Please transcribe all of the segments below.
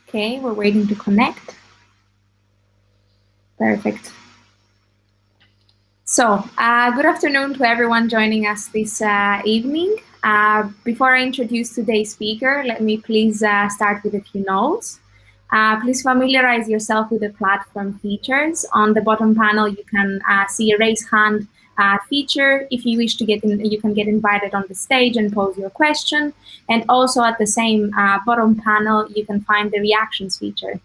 Okay, we're waiting to connect. Perfect. So, good afternoon to everyone joining us this evening. Before I introduce today's speaker, let me please start with a few notes. Please familiarize yourself with the platform features. On the bottom panel, you can see a raise hand feature. If you wish to get in, you can get invited on the stage and pose your question. And also at the same bottom panel, you can find the reactions feature.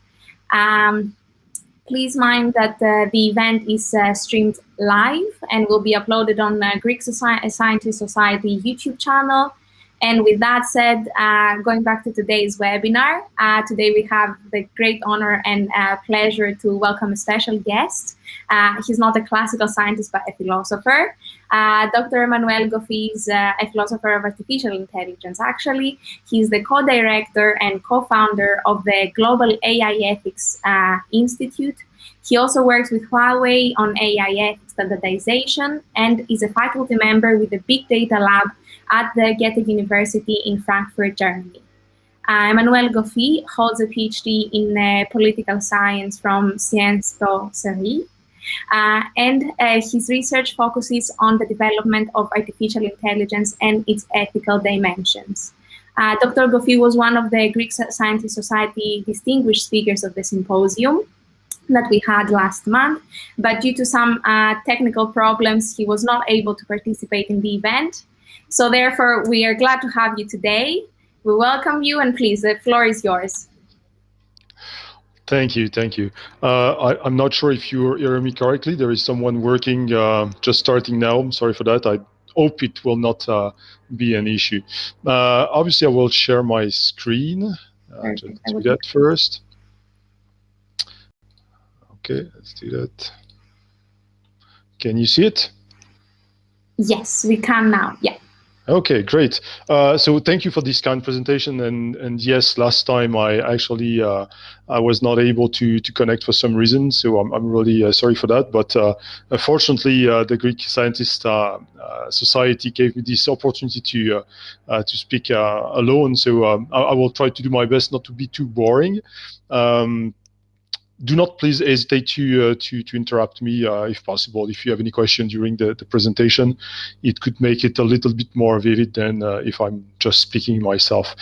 Please mind that the event is streamed live and will be uploaded on Greek Scientist Society YouTube channel. And with that said, going back to today's webinar, today we have the great honor and pleasure to welcome a special guest. He's not a classical scientist, but a philosopher. Dr. Emmanuel Goffi is a philosopher of artificial intelligence. Actually, he's the co-director and co-founder of the Global AI Ethics Institute. He also works with Huawei on AI standardization and is a faculty member with the Big Data Lab at the Goethe University in Frankfurt, Germany. Emmanuel Goffi holds a PhD in political science from Science Po-CERI. And his research focuses on the development of artificial intelligence and its ethical dimensions. Dr. Goffi was one of the Greek Scientist Society distinguished speakers of the symposium that we had last month, but due to some technical problems, he was not able to participate in the event. So therefore, we are glad to have you today. We welcome you, and please, the floor is yours. Thank you, thank you. I'm not sure if you hear me correctly. There is someone working, just starting now. I'm sorry for that. I hope it will not be an issue. Obviously, I will share my screen. Let's do that first. Okay, let's do that. Can you see it? Yes, we can now, yeah. Okay, great. So thank you for this kind presentation. And yes, last time I actually I was not able to connect for some reason, so I'm really sorry for that. But unfortunately, the Greek Scientist Society gave me this opportunity to speak alone. So I will try to do my best not to be too boring. Do not please hesitate to interrupt me if possible. If you have any question during the presentation, it could make it a little bit more vivid than if I'm just speaking myself.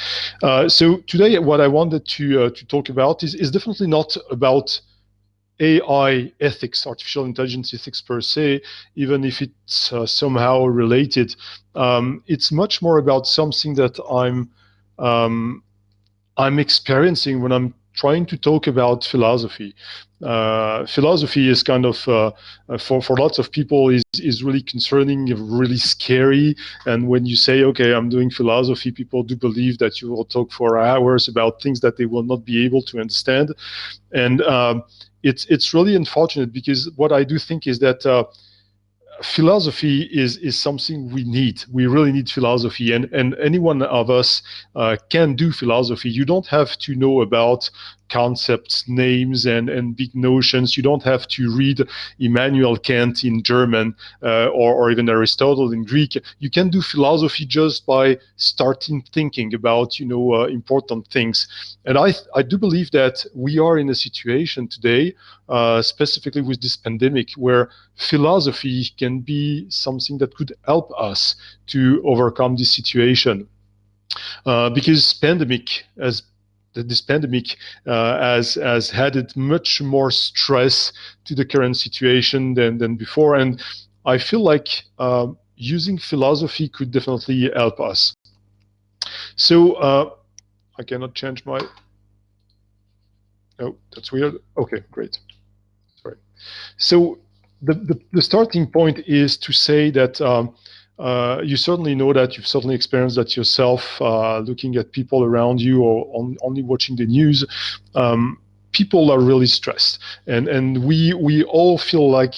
So today, what I wanted to talk about is definitely not about AI ethics, artificial intelligence ethics per se, even if it's somehow related. It's much more about something that I'm experiencing when I'm trying to talk about philosophy. Philosophy is kind of, for lots of people, is really concerning, really scary. And when you say, okay, I'm doing philosophy, people do believe that you will talk for hours about things that they will not be able to understand. And it's really unfortunate, because what I do think is that philosophy is something we need. We really need philosophy, and any one of us can do philosophy. You don't have to know about concepts, names, and big notions. You don't have to read Immanuel Kant in German or even Aristotle in Greek. You can do philosophy just by starting thinking about important things. And I do believe that we are in a situation today, specifically with this pandemic, where philosophy can be something that could help us to overcome this situation. Because this pandemic has added much more stress to the current situation than before. And I feel like using philosophy could definitely help us. So I cannot change my... Oh, that's weird. Okay, great. Sorry. So the starting point is to say that you certainly know that, you've certainly experienced that yourself, looking at people around you or only watching the news. People are really stressed, and we all feel like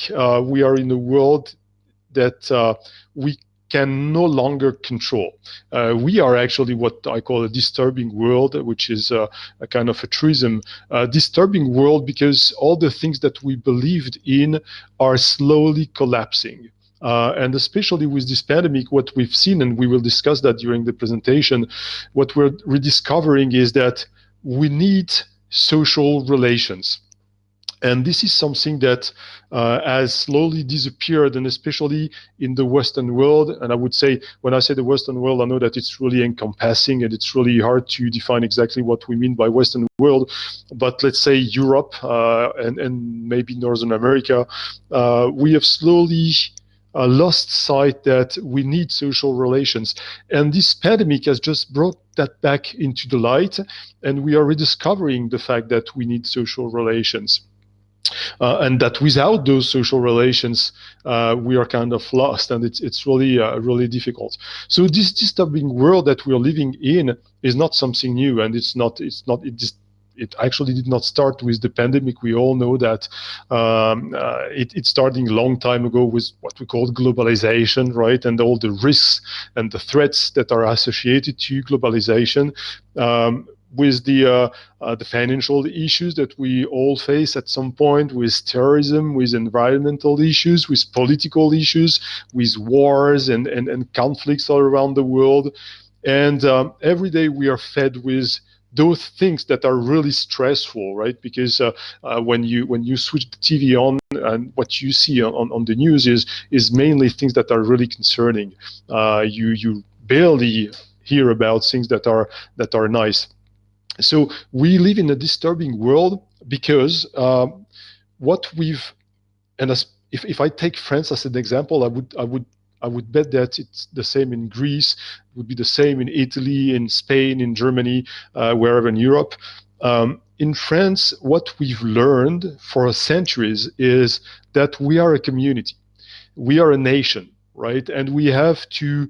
we are in a world that we can no longer control. We are actually what I call a disturbing world, which is a kind of a truism. Disturbing world because all the things that we believed in are slowly collapsing. And especially with this pandemic, what we've seen, and we will discuss that during the presentation, what we're rediscovering is that we need social relations. And this is something that has slowly disappeared, and especially in the Western world. And I would say, when I say the Western world, I know that it's really encompassing, and it's really hard to define exactly what we mean by Western world. But let's say Europe and maybe Northern America, we have slowly lost sight that we need social relations. And this pandemic has just brought that back into the light, and we are rediscovering the fact that we need social relations. And that without those social relations, we are kind of lost, and it's really really difficult. So this disturbing world that we are living in is not something new, and it actually did not start with the pandemic. We all know that it started a long time ago with what we call globalization, right? And all the risks and the threats that are associated to globalization. With the financial issues that we all face at some point, with terrorism, with environmental issues, with political issues, with wars and conflicts all around the world. And every day we are fed with those things that are really stressful, right? Because when you switch the TV on, and what you see on the news is mainly things that are really concerning. You barely hear about things that are nice. So we live in a disturbing world because what we've, and if I take France as an example, I would bet that it's the same in Greece, it would be the same in Italy, in Spain, in Germany, wherever in Europe. In France, what we've learned for centuries is that we are a community, we are a nation, right? And we have to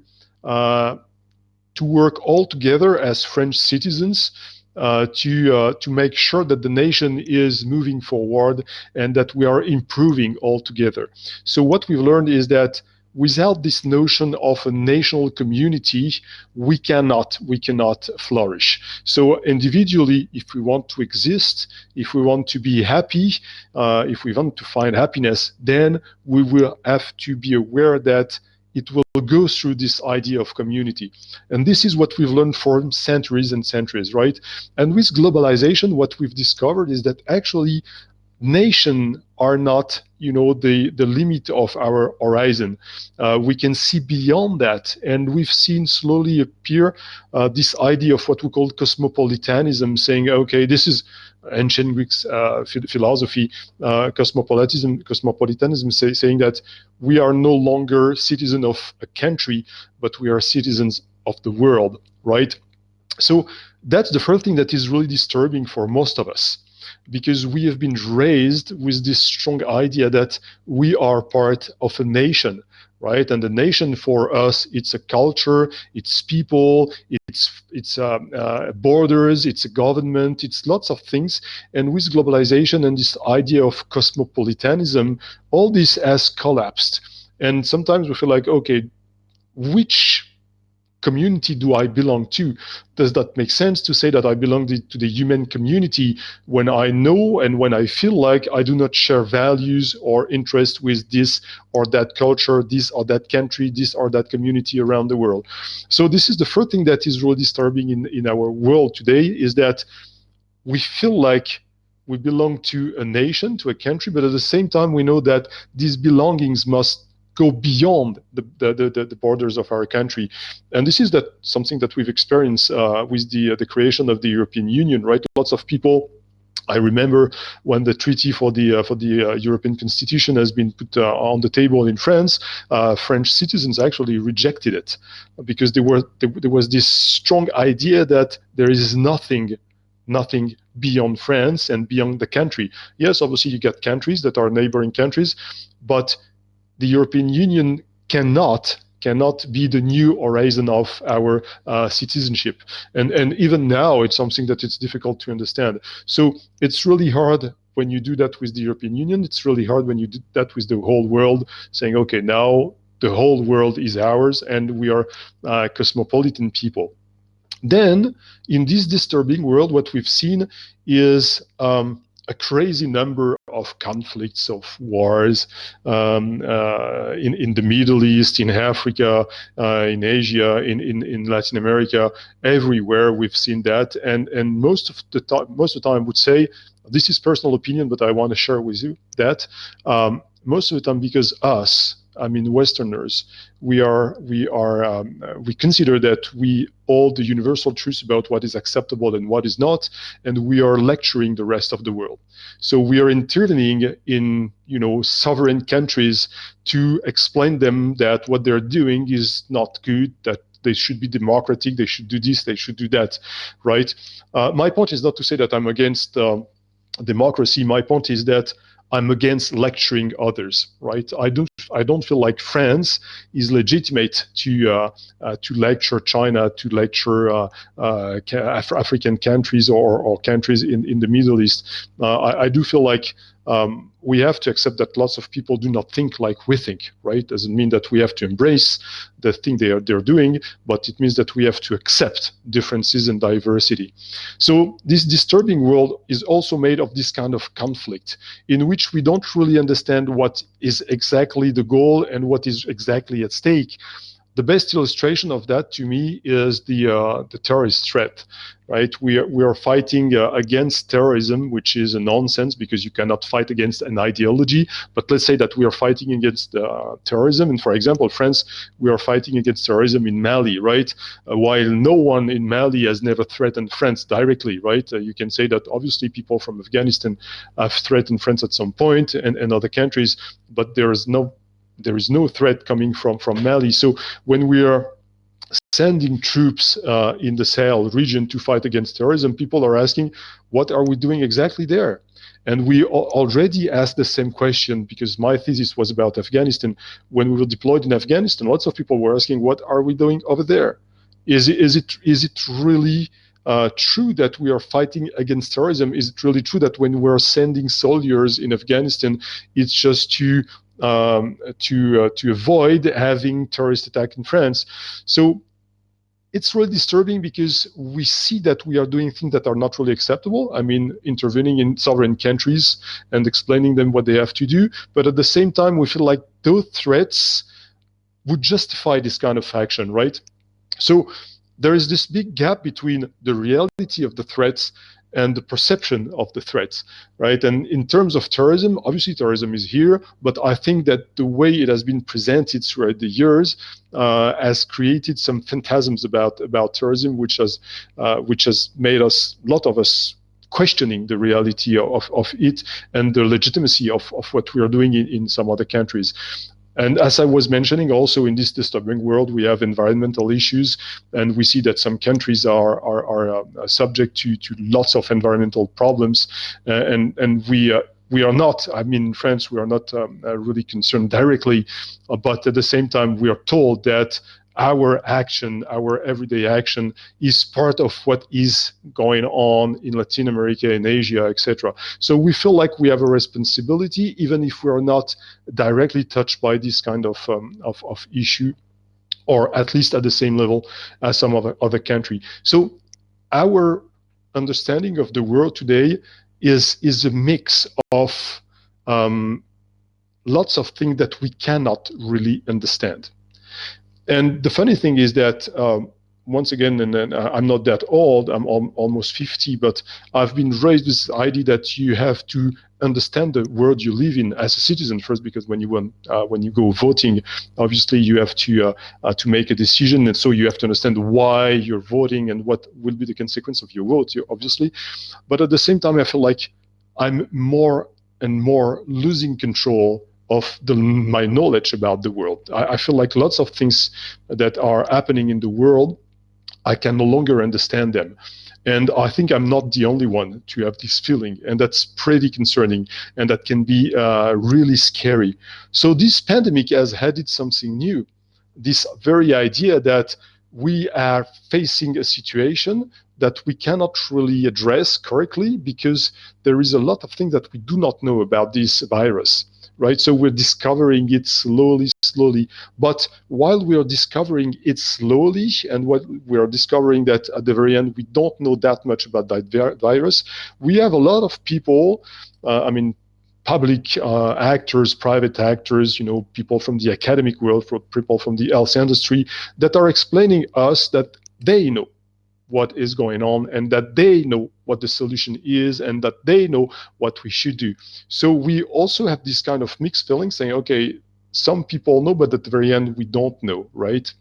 work all together as French citizens to make sure that the nation is moving forward and that we are improving all together. So what we've learned is that without this notion of a national community, we cannot flourish. So individually, if we want to exist, if we want to be happy, if we want to find happiness, then we will have to be aware that it will go through this idea of community. And this is what we've learned for centuries and centuries, right? And with globalization, what we've discovered is that actually nations are not, the limit of our horizon. We can see beyond that, and we've seen slowly appear this idea of what we call cosmopolitanism, saying, okay, this is ancient Greek philosophy, cosmopolitanism, saying that we are no longer citizens of a country, but we are citizens of the world, right? So that's the first thing that is really disturbing for most of us, because we have been raised with this strong idea that we are part of a nation, right? And the nation for us, it's a culture, it's people, it's borders, it's a government, it's lots of things. And with globalization and this idea of cosmopolitanism, all this has collapsed. And sometimes we feel like, okay, which community do I belong to? Does that make sense to say that I belong to the human community when I know and when I feel like I do not share values or interest with this or that culture, this or that country, this or that community around the world? So this is the first thing that is really disturbing in our world today, is that we feel like we belong to a nation, to a country, but at the same time we know that these belongings must go beyond the borders of our country. And this is something that we've experienced with the creation of the European Union, right? Lots of people, I remember when the treaty for the European Constitution has been put on the table in France, French citizens actually rejected it, because there was this strong idea that there is nothing beyond France and beyond the country. Yes, obviously you get countries that are neighboring countries, but the European Union cannot be the new horizon of our citizenship. And even now, it's something that it's difficult to understand. So it's really hard when you do that with the European Union. It's really hard when you do that with the whole world, saying, okay, now the whole world is ours and we are cosmopolitan people. Then, in this disturbing world, what we've seen is a crazy number of conflicts, of wars in the Middle East, in Africa, in Asia, in Latin America, everywhere we've seen that. And most of the time, I would say, this is personal opinion, but I want to share with you that most of the time, because us, I mean Westerners, we consider that we hold the universal truths about what is acceptable and what is not, and we are lecturing the rest of the world. So we are intervening in sovereign countries to explain them that what they're doing is not good, that they should be democratic, they should do this, they should do that, right? My point is not to say that I'm against democracy. My point is that I'm against lecturing others, right? I don't feel like France is legitimate to lecture China, to lecture African countries or countries in the Middle East. I do feel like we have to accept that lots of people do not think like we think, right? Doesn't mean that we have to embrace the thing they're doing, but it means that we have to accept differences and diversity. So this disturbing world is also made of this kind of conflict in which we don't really understand what is exactly the goal and what is exactly at stake. The best illustration of that, to me, is the terrorist threat, right? We are fighting against terrorism, which is a nonsense because you cannot fight against an ideology. But let's say that we are fighting against terrorism, and for example, France, we are fighting against terrorism in Mali, right? While no one in Mali has never threatened France directly, right? You can say that obviously people from Afghanistan have threatened France at some point and other countries, but there is no threat coming from Mali. So when we are sending troops in the Sahel region to fight against terrorism, people are asking, what are we doing exactly there? And we already asked the same question, because my thesis was about Afghanistan. When we were deployed in Afghanistan, lots of people were asking, what are we doing over there? Is it really true that we are fighting against terrorism? Is it really true that when we're sending soldiers in Afghanistan, it's just to avoid having terrorist attack in France? So it's really disturbing because we see that we are doing things that are not really acceptable. I mean, intervening in sovereign countries and explaining them what they have to do. But at the same time, we feel like those threats would justify this kind of action, right? So there is this big gap between the reality of the threats and the perception of the threats, right? And in terms of terrorism, obviously terrorism is here, but I think that the way it has been presented throughout the years has created some phantasms about terrorism, which has made a lot of us questioning the reality of it and the legitimacy of what we are doing in some other countries. And as I was mentioning, also in this disturbing world, we have environmental issues, and we see that some countries are subject to lots of environmental problems, and we are not. I mean, in France, we are not really concerned directly, but at the same time, we are told that our action, our everyday action, is part of what is going on in Latin America, in Asia, etc. So we feel like we have a responsibility, even if we are not directly touched by this kind of issue, or at least at the same level as some other country. So our understanding of the world today is a mix of lots of things that we cannot really understand. And the funny thing is that, once again, and I'm not that old, I'm almost 50, but I've been raised with this idea that you have to understand the world you live in as a citizen first, because when you go voting, obviously you have to make a decision, and so you have to understand why you're voting and what will be the consequence of your vote, obviously. But at the same time, I feel like I'm more and more losing control of my knowledge about the world. I feel like lots of things that are happening in the world, I can no longer understand them. And I think I'm not the only one to have this feeling, and that's pretty concerning, and that can be really scary. So this pandemic has added something new, this very idea that we are facing a situation that we cannot really address correctly because there is a lot of things that we do not know about this virus. Right, so we're discovering it slowly. But while we are discovering it slowly, and what we are discovering that at the very end we don't know that much about that virus, we have a lot of people. I mean, public actors, private actors, people from the academic world, people from the health industry that are explaining us that they know what is going on and that they know what the solution is and that they know what we should do. So we also have this kind of mixed feeling saying, okay, some people know, but at the very end, we don't know, right?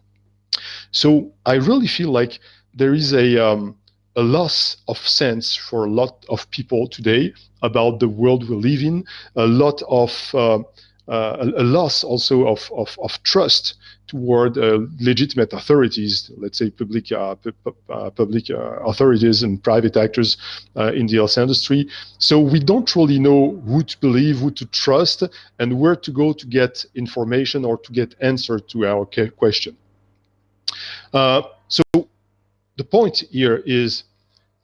So I really feel like there is a loss of sense for a lot of people today about the world we live in, a lot of a loss also of trust toward legitimate authorities, let's say public authorities and private actors in the health industry. So we don't really know who to believe, who to trust, and where to go to get information or to get answer to our question. So the point here is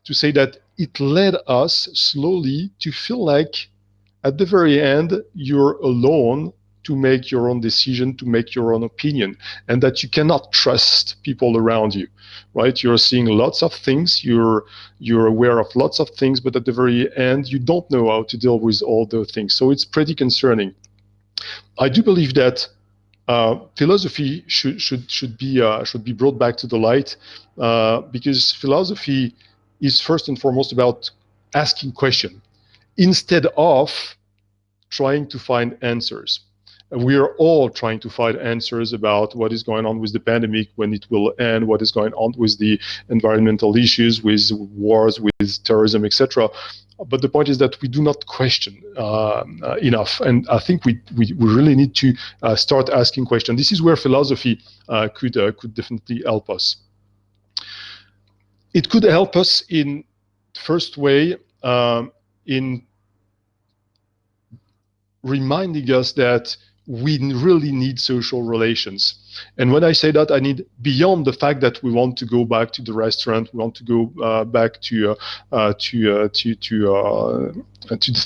to say that it led us slowly to feel like at the very end, you're alone to make your own decision, to make your own opinion, and that you cannot trust people around you, right? You're seeing lots of things, you're aware of lots of things, but at the very end, you don't know how to deal with all those things. So it's pretty concerning. I do believe that philosophy should be brought back to the light because philosophy is first and foremost about asking questions instead of trying to find answers. We are all trying to find answers about what is going on with the pandemic, when it will end, what is going on with the environmental issues, with wars, with terrorism, etc. But the point is that we do not question enough, and I think we really need to start asking questions. This is where philosophy could definitely help us. It could help us in the first way in reminding us that we really need social relations. And when I say that, I need beyond the fact that we want to go back to the restaurant, we want to go back to the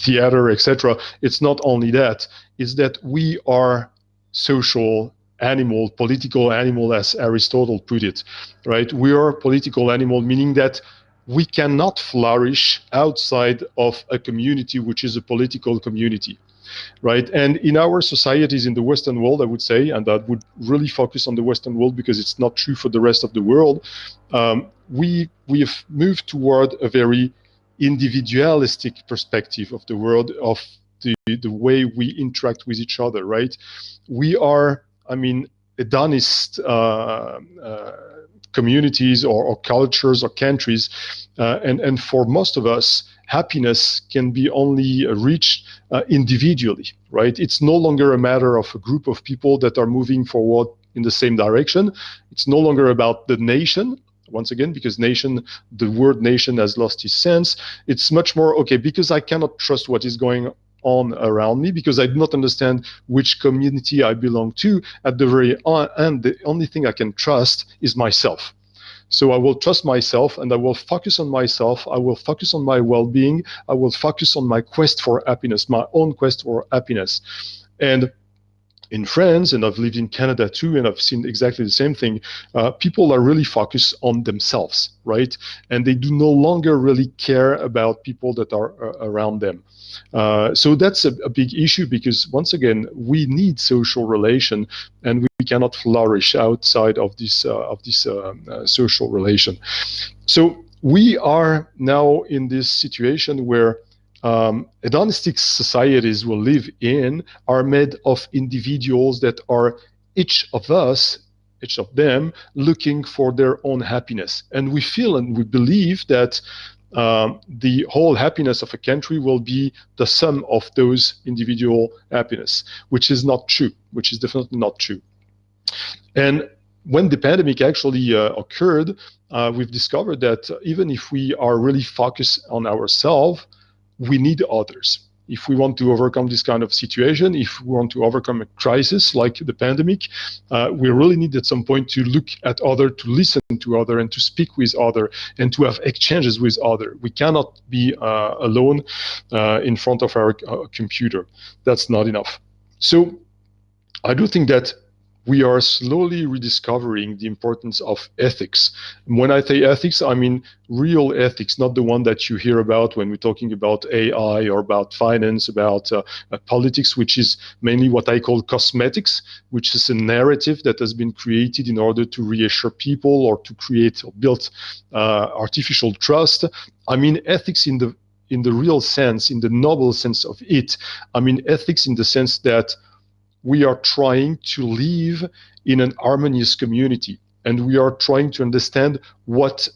theater, etc. It's not only that; it's that we are social animal, political animal, as Aristotle put it. Right? We are political animal, meaning that we cannot flourish outside of a community which is a political community. Right, and in our societies in the Western world, I would say, and that would really focus on the Western world because it's not true for the rest of the world, we have moved toward a very individualistic perspective of the world, of the way we interact with each other. Right, we are, I mean, hedonist communities or cultures or countries, and for most of us, happiness can be only reached individually, right? It's no longer a matter of a group of people that are moving forward in the same direction. It's no longer about the nation, once again, because nation, the word nation has lost its sense. It's much more, okay, because I cannot trust what is going on around me, because I do not understand which community I belong to, at the very end, the only thing I can trust is myself. So I will trust myself and I will focus on myself. I will focus on my well-being. I will focus on my quest for happiness, my own quest for happiness. And in France, and I've lived in Canada too, and I've seen exactly the same thing, people are really focused on themselves, right? And they do no longer really care about people that are around them. So that's a big issue because, once again, we need social relation, and we cannot flourish outside of this social relation. So we are now in this situation where hedonistic societies we live in are made of individuals that are each of them looking for their own happiness. And we feel and we believe that the whole happiness of a country will be the sum of those individual happiness, which is not true, which is definitely not true. And when the pandemic actually occurred, we've discovered that even if we are really focused on ourselves, we need others. If we want to overcome this kind of situation, if we want to overcome a crisis like the pandemic, we really need at some point to look at other, to listen to other, and to speak with other, and to have exchanges with other. We cannot be alone in front of our computer. That's not enough. So I do think that we are slowly rediscovering the importance of ethics. When I say ethics, I mean real ethics, not the one that you hear about when we're talking about AI or about finance, about politics, which is mainly what I call cosmetics, which is a narrative that has been created in order to reassure people or to create or build artificial trust. I mean ethics in the real sense, in the noble sense of it. I mean ethics in the sense that we are trying to live in an harmonious community, and we are trying to understand what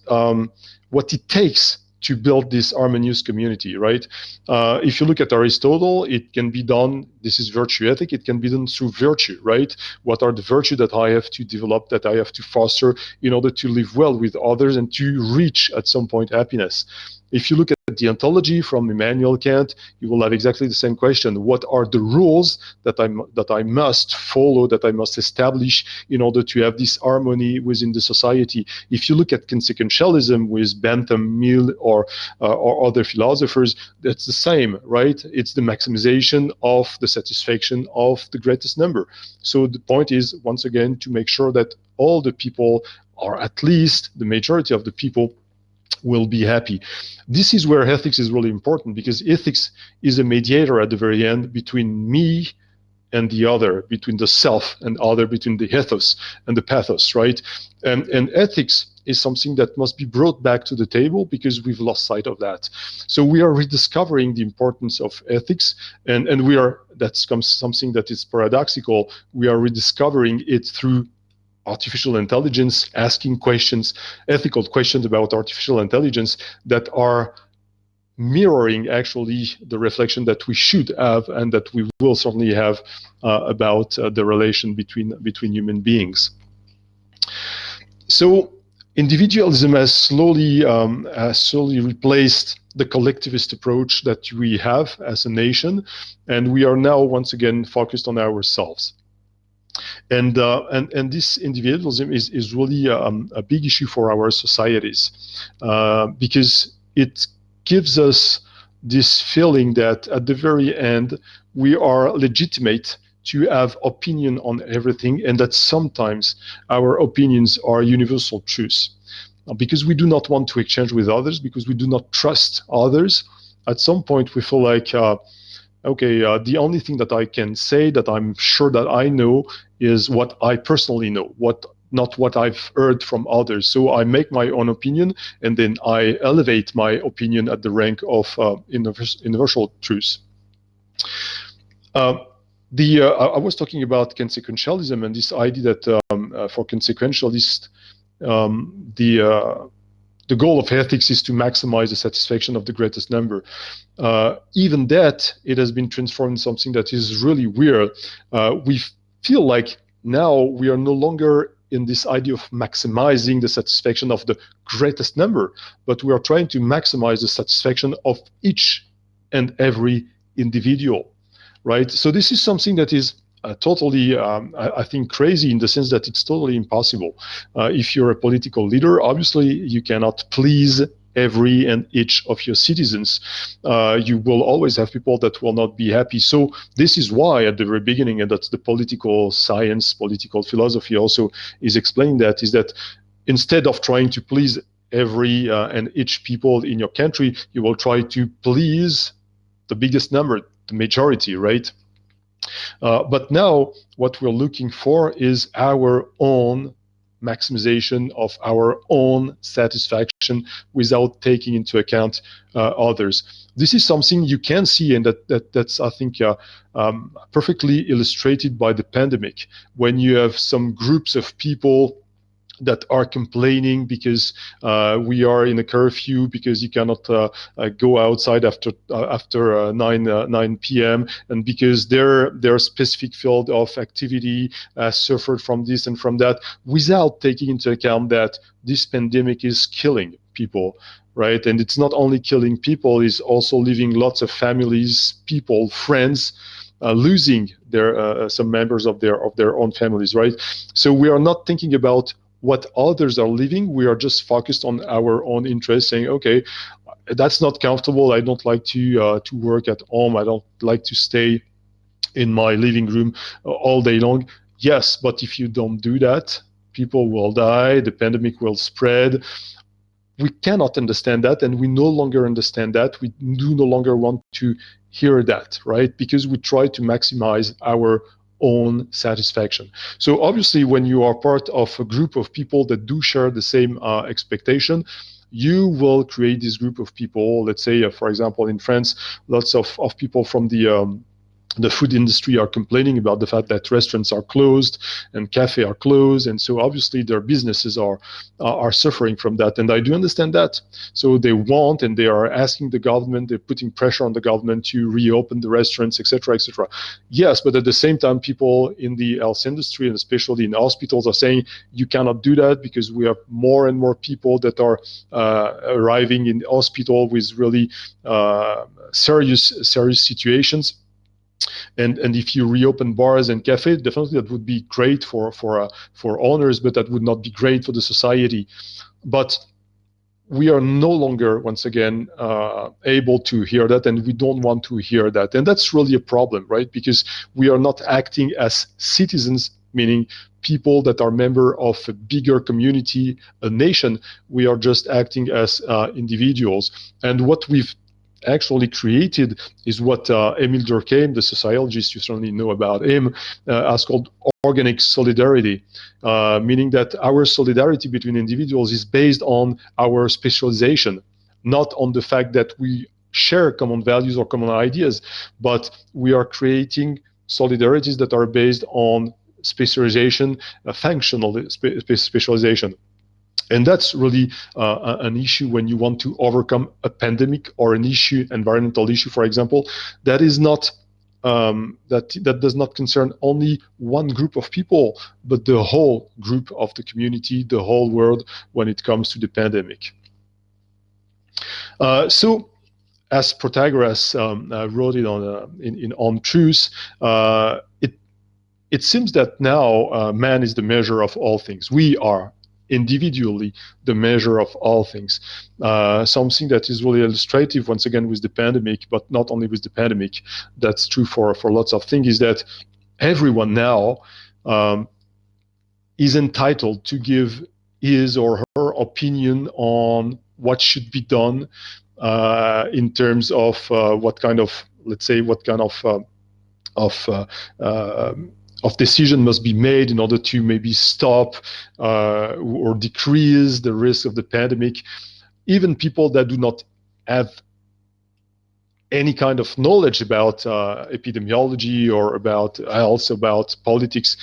it takes to build this harmonious community, right? If you look at Aristotle, it can be done, this is virtue ethic, it can be done through virtue, right? What are the virtues that I have to develop, that I have to foster in order to live well with others and to reach at some point happiness? If you look at the ontology from Immanuel Kant, you will have exactly the same question. What are the rules that I must follow, that I must establish in order to have this harmony within the society? If you look at consequentialism with Bentham, Mill, or other philosophers, that's the same, right? It's the maximization of the satisfaction of the greatest number. So the point is, once again, to make sure that all the people, or at least the majority of the people, will be happy. This is where ethics is really important, because ethics is a mediator at the very end between me and the other, between the self and other, between the ethos and the pathos, right? And ethics is something that must be brought back to the table, because we've lost sight of that. So we are rediscovering the importance of ethics, and that's something that is paradoxical. We are rediscovering it through artificial intelligence, asking questions, ethical questions about artificial intelligence that are mirroring actually the reflection that we should have and that we will certainly have about the relation between human beings. So individualism has slowly replaced the collectivist approach that we have as a nation, and we are now once again focused on ourselves. And this individualism is really a big issue for our societies, because it gives us this feeling that at the very end we are legitimate to have opinion on everything, and that sometimes our opinions are universal truths. Because we do not want to exchange with others, because we do not trust others, at some point we feel like okay, the only thing that I can say that I'm sure that I know is what I personally know, not what I've heard from others. So I make my own opinion, and then I elevate my opinion at the rank of universal truth. I was talking about consequentialism and this idea that for consequentialists, the goal of ethics is to maximize the satisfaction of the greatest number. Even that, it has been transformed in something that is really weird. We feel like now we are no longer in this idea of maximizing the satisfaction of the greatest number, but we are trying to maximize the satisfaction of each and every individual, right? So this is something that is totally, I think, crazy in the sense that it's totally impossible. If you're a political leader, obviously you cannot please every and each of your citizens. You will always have people that will not be happy. So this is why at the very beginning, and that's the political science, political philosophy also is explaining that, is that instead of trying to please every and each people in your country, you will try to please the biggest number, the majority, right? But now what we're looking for is our own maximization of our own satisfaction without taking into account others. This is something you can see, and that's I think perfectly illustrated by the pandemic, when you have some groups of people that are complaining because we are in a curfew, because you cannot go outside after 9 p.m. and because their specific field of activity suffered from this and from that, without taking into account that this pandemic is killing people, right? And it's not only killing people, it's also leaving lots of families, people, friends, losing their some members of their own families, right? So we are not thinking about what others are living. We are just focused on our own interests, saying, okay, that's not comfortable. I don't like to work at home. I don't like to stay in my living room all day long. Yes, but if you don't do that, people will die, the pandemic will spread. We cannot understand that, and we no longer understand that. We do no longer want to hear that, right? Because we try to maximize our own satisfaction. So obviously, when you are part of a group of people that do share the same expectation, you will create this group of people. Let's say, for example, in France, lots of people from the food industry are complaining about the fact that restaurants are closed and cafes are closed, and so obviously their businesses are suffering from that. And I do understand that. So they want, and they are asking the government, they're putting pressure on the government to reopen the restaurants, etc., etc. Yes, but at the same time, people in the health industry and especially in hospitals are saying you cannot do that because we have more and more people that are arriving in hospital with really serious situations. And if you reopen bars and cafes, definitely that would be great for owners, but that would not be great for the society. But we are no longer, once again, able to hear that, and we don't want to hear that. And that's really a problem, right? Because we are not acting as citizens, meaning people that are member of a bigger community, a nation. We are just acting as individuals. And what we've actually created is what Emile Durkheim, the sociologist, you certainly know about him, has called organic solidarity, meaning that our solidarity between individuals is based on our specialization, not on the fact that we share common values or common ideas, but we are creating solidarities that are based on specialization, functional specialization. And that's really an issue when you want to overcome a pandemic or an issue, environmental issue, for example, that is not that does not concern only one group of people, but the whole group of the community, the whole world, when it comes to the pandemic. So, as Protagoras wrote it on Truth, it seems that now man is the measure of all things. We are individually the measure of all things. Something that is really illustrative, once again, with the pandemic, but not only with the pandemic, that's true for lots of things, is that everyone now is entitled to give his or her opinion on what should be done in terms of what kind of, let's say, what kind of decision must be made in order to maybe stop or decrease the risk of the pandemic. Even people that do not have any kind of knowledge about epidemiology or about health, about politics,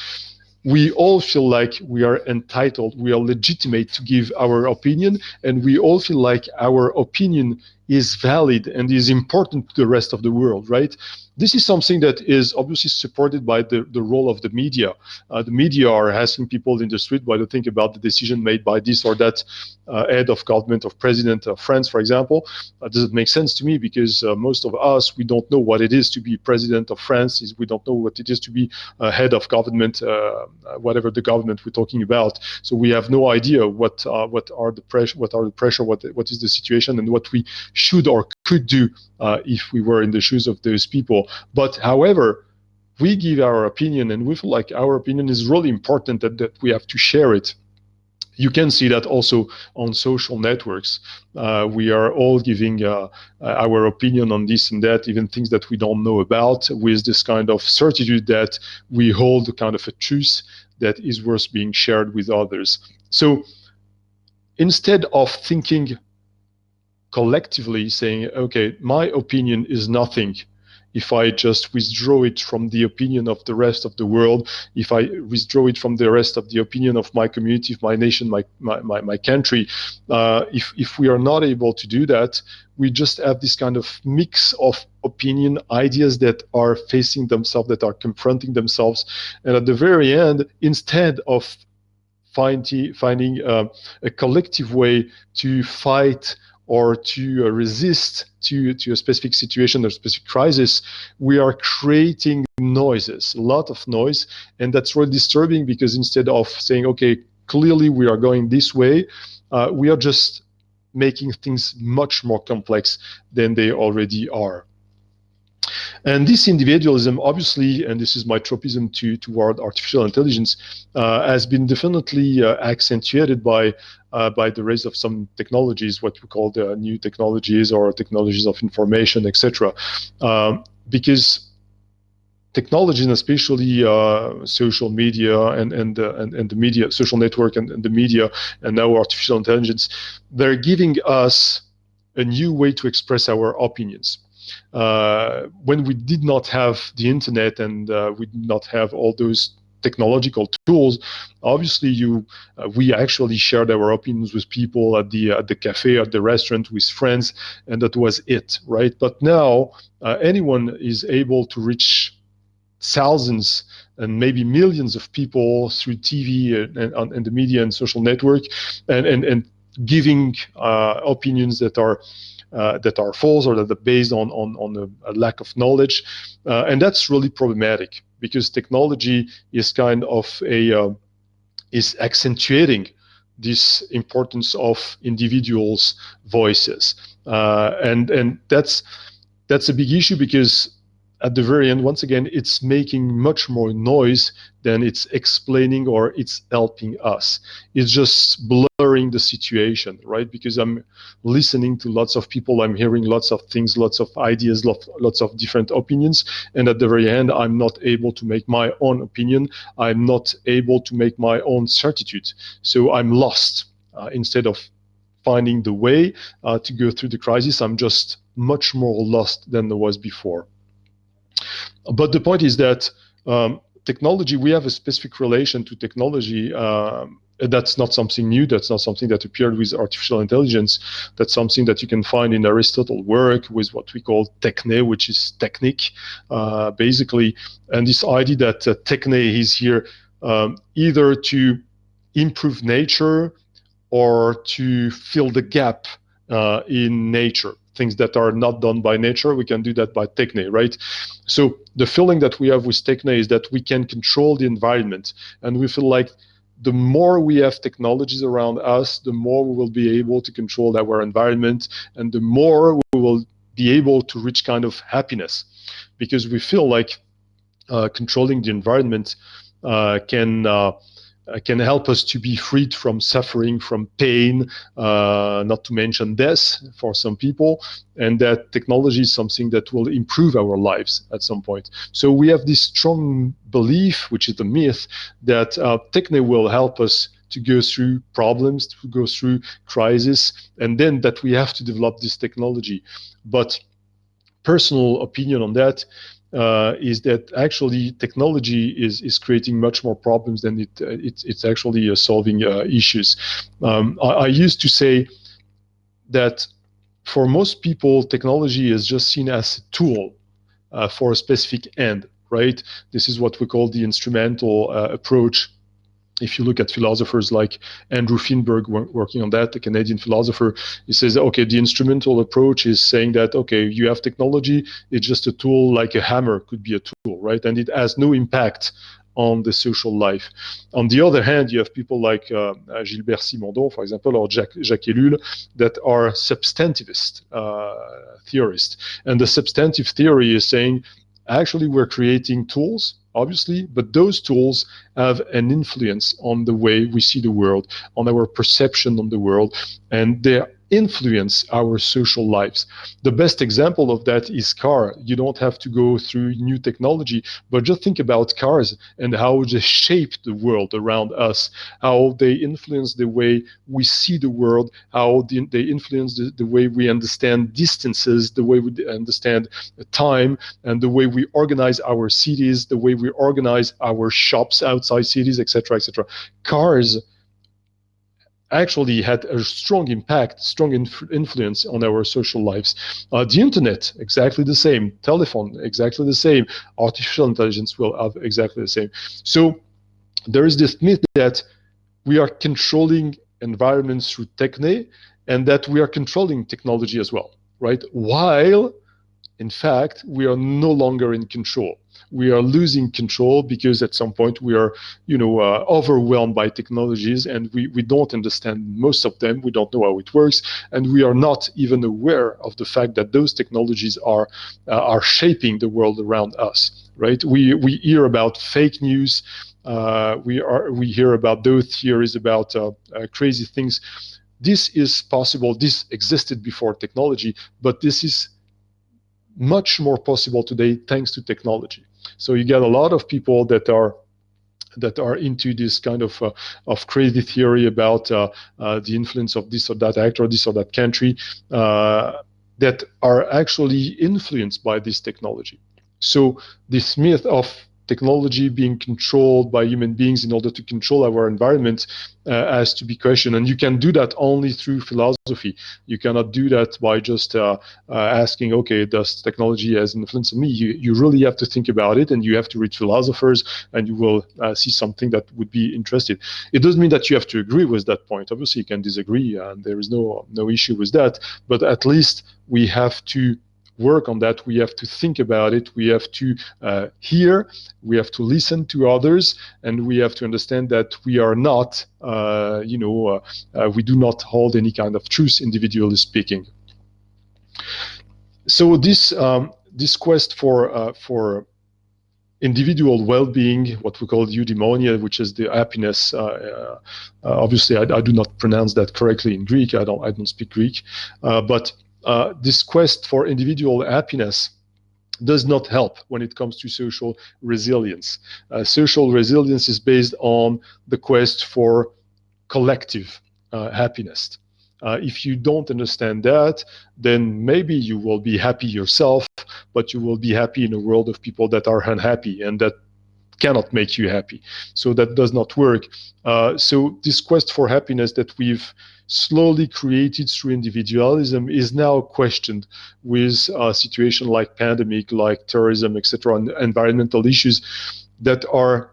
we all feel like we are entitled, we are legitimate to give our opinion, and we all feel like our opinion is valid and is important to the rest of the world, right? This is something that is obviously supported by the role of the media. The media are asking people in the street what to think about the decision made by this or that head of government, of president of France, for example. Does it make sense to me? Because most of us, we don't know what it is to be president of France. We don't know what it is to be head of government, whatever the government we're talking about. So we have no idea what are the pressure, what is the situation, and what we should or could do if we were in the shoes of those people. But however, we give our opinion, and we feel like our opinion is really important, that we have to share it. You can see that also on social networks. We are all giving our opinion on this and that, even things that we don't know about, with this kind of certitude that we hold kind of a truth that is worth being shared with others. So instead of thinking collectively, saying, okay, my opinion is nothing, if I just withdraw it from the opinion of the rest of the world, if I withdraw it from the rest of the opinion of my community, my nation, my country, if we are not able to do that, we just have this kind of mix of opinion, ideas that are facing themselves, that are confronting themselves. And at the very end, instead of finding a collective way to fight or to resist to a specific situation or specific crisis, we are creating noises, a lot of noise. And that's really disturbing, because instead of saying, okay, clearly we are going this way, we are just making things much more complex than they already are. And this individualism, obviously, and this is my tropism toward artificial intelligence, has been definitely accentuated by the rise of some technologies, what we call the new technologies or technologies of information, etc. Because technology, and especially social media and the media, social network and the media, and now artificial intelligence, they're giving us a new way to express our opinions. When we did not have the internet and we did not have all those technological tools, obviously we actually shared our opinions with people at the cafe, at the restaurant, with friends, and that was it, right? But now anyone is able to reach thousands and maybe millions of people through TV and the media and social network, and giving opinions that are false or that are based on a lack of knowledge, and that's really problematic because technology is kind of is accentuating this importance of individuals' voices, and that's a big issue because at the very end, once again, it's making much more noise than it's explaining or it's helping us. It's just blurring the situation, right? Because I'm listening to lots of people, I'm hearing lots of things, lots of ideas, lots of different opinions, and at the very end, I'm not able to make my own opinion. I'm not able to make my own certitude. So I'm lost. Instead of finding the way to go through the crisis, I'm just much more lost than I was before. But the point is that technology, we have a specific relation to technology. That's not something new. That's not something that appeared with artificial intelligence. That's something that you can find in Aristotle's work with what we call techne, which is technique, basically. And this idea that techne is here either to improve nature or to fill the gap in nature. Things that are not done by nature, we can do that by techne, right? So the feeling that we have with techne is that we can control the environment, and we feel like the more we have technologies around us, the more we will be able to control our environment, and the more we will be able to reach kind of happiness, because we feel like controlling the environment can help us to be freed from suffering, from pain, not to mention death for some people, and that technology is something that will improve our lives at some point. So we have this strong belief, which is the myth, that techne will help us to go through problems, to go through crisis, and then that we have to develop this technology. But personal opinion on that is that actually technology is creating much more problems than it's actually solving issues. I used to say that for most people, technology is just seen as a tool for a specific end, right? This is what we call the instrumental approach. If you look at philosophers like Andrew Finberg working on that, the Canadian philosopher, he says, okay, the instrumental approach is saying that, okay, you have technology, it's just a tool, like a hammer could be a tool, right? And it has no impact on the social life. On the other hand, you have people like Gilbert Simondon, for example, or Jacques Ellul, that are substantivist theorists. And the substantive theory is saying, actually, we're creating tools, obviously, but those tools have an influence on the way we see the world, on our perception on the world, and they influence our social lives. The best example of that is car. You don't have to go through new technology, but just think about cars and how they shape the world around us, how they influence the way we see the world, how they influence the way we understand distances, the way we understand time, and the way we organize our cities, the way we organize our shops outside cities, etc., etc. Cars actually had a strong impact, strong influence on our social lives. The internet, exactly the same. Telephone, exactly the same. Artificial intelligence will have exactly the same. So there is this myth that we are controlling environments through techne, and that we are controlling technology as well, right? While in fact, we are no longer in control. We are losing control because at some point we are, overwhelmed by technologies, and we don't understand most of them. We don't know how it works, and we are not even aware of the fact that those technologies are shaping the world around us. Right? We hear about fake news. We hear about those theories about crazy things. This is possible. This existed before technology, but this is much more possible today thanks to technology. So you get a lot of people that are into this kind of crazy theory about the influence of this or that actor, this or that country, that are actually influenced by this technology. So this myth of technology being controlled by human beings in order to control our environment has to be questioned. And you can do that only through philosophy. You cannot do that by just asking, okay, does technology has influence on me? You really have to think about it, and you have to read philosophers, and you will see something that would be interesting. It doesn't mean that you have to agree with that point. Obviously, you can disagree, and there is no issue with that. But at least we have to work on that. We have to think about it. We have to hear. We have to listen to others, and we have to understand that we are not, we do not hold any kind of truth, individually speaking. So this quest for individual well-being, what we call eudaimonia, which is the happiness. Obviously, I do not pronounce that correctly in Greek. I don't speak Greek, but this quest for individual happiness does not help when it comes to social resilience. Social resilience is based on the quest for collective happiness. If you don't understand that, then maybe you will be happy yourself, but you will be happy in a world of people that are unhappy, and that cannot make you happy. So that does not work. So this quest for happiness that we've slowly created through individualism is now questioned with a situation like pandemic, like terrorism, etc., and environmental issues that are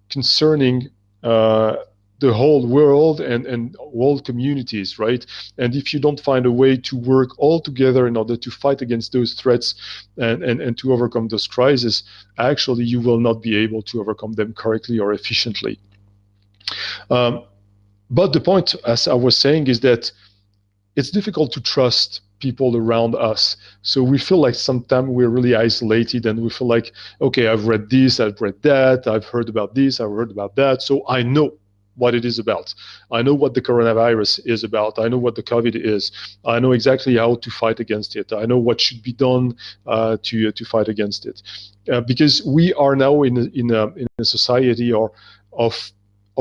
concerning the whole world and world communities, right? And if you don't find a way to work all together in order to fight against those threats and to overcome those crises, actually you will not be able to overcome them correctly or efficiently. But the point, as I was saying, is that it's difficult to trust people around us. So we feel like sometimes we're really isolated, and we feel like, okay, I've read this, I've read that, I've heard about this, I've heard about that, so I know what it is about. I know what the coronavirus is about. I know what the COVID is. I know exactly how to fight against it. I know what should be done to fight against it. Because we are now in a society of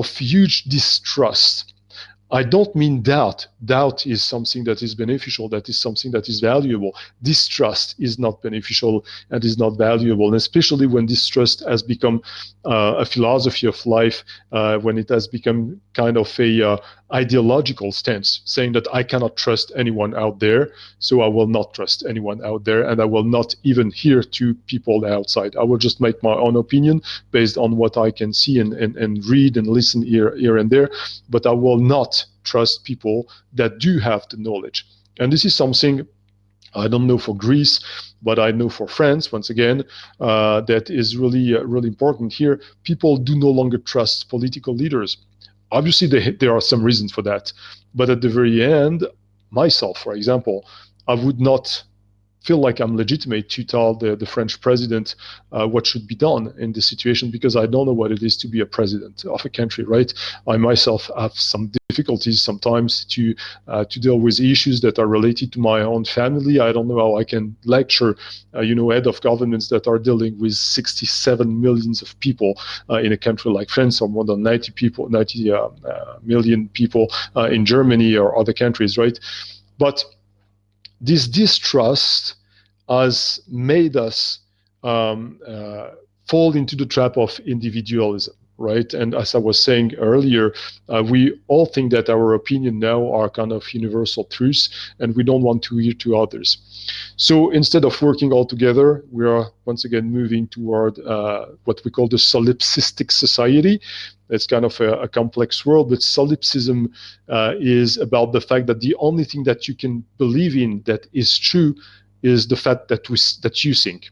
huge distrust. I don't mean doubt. Doubt is something that is beneficial, that is something that is valuable. Distrust is not beneficial and is not valuable, and especially when distrust has become a philosophy of life, when it has become kind of a ideological stance, saying that I cannot trust anyone out there, so I will not trust anyone out there, and I will not even hear to people outside. I will just make my own opinion based on what I can see and read and listen here and there, but I will not trust people that do have the knowledge. And this is something I don't know for Greece, but I know for France, once again, that is really, really important here. People do no longer trust political leaders. Obviously, there are some reasons for that. But at the very end, myself, for example, I would not feel like I'm legitimate to tell the French president what should be done in this situation, because I don't know what it is to be a president of a country, right? I myself have some difficulties sometimes to deal with issues that are related to my own family. I don't know how I can lecture, head of governments that are dealing with 67 millions of people in a country like France, or more than 90 million people in Germany or other countries, right? But this distrust has made us fall into the trap of individualism, right? And as I was saying earlier, we all think that our opinion now are kind of universal truths, and we don't want to hear to others. So instead of working all together, we are once again moving toward what we call the solipsistic society. It's kind of a complex world, but solipsism is about the fact that the only thing that you can believe in that is true is the fact that you think.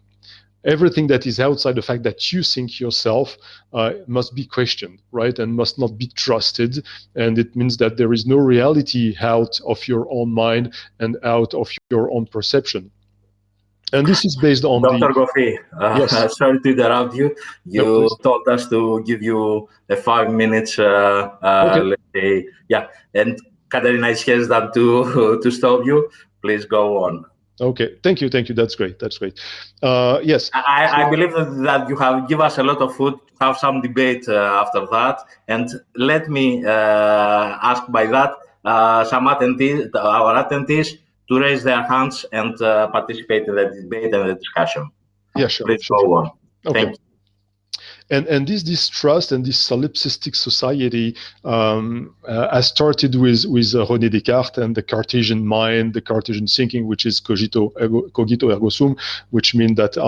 Everything that is outside the fact that you think yourself must be questioned, right, and must not be trusted. And it means that there is no reality out of your own mind and out of your own perception. And this is based on Dr. Goffi, Yes. sorry to interrupt you. You told us to give you a 5 minutes, Okay. let's say, yeah. And Katerina is hesitant to stop you. Please go on. Okay, thank you. That's great. Yes. I believe that you have give us a lot of food to have some debate after that. And let me ask by that some attendees, our attendees, to raise their hands and participate in the debate and the discussion. Yeah, sure. Please go on. Okay. Thank you. And this distrust and this solipsistic society has started with René Descartes and the Cartesian mind, the Cartesian thinking, which is cogito ergo sum, which means that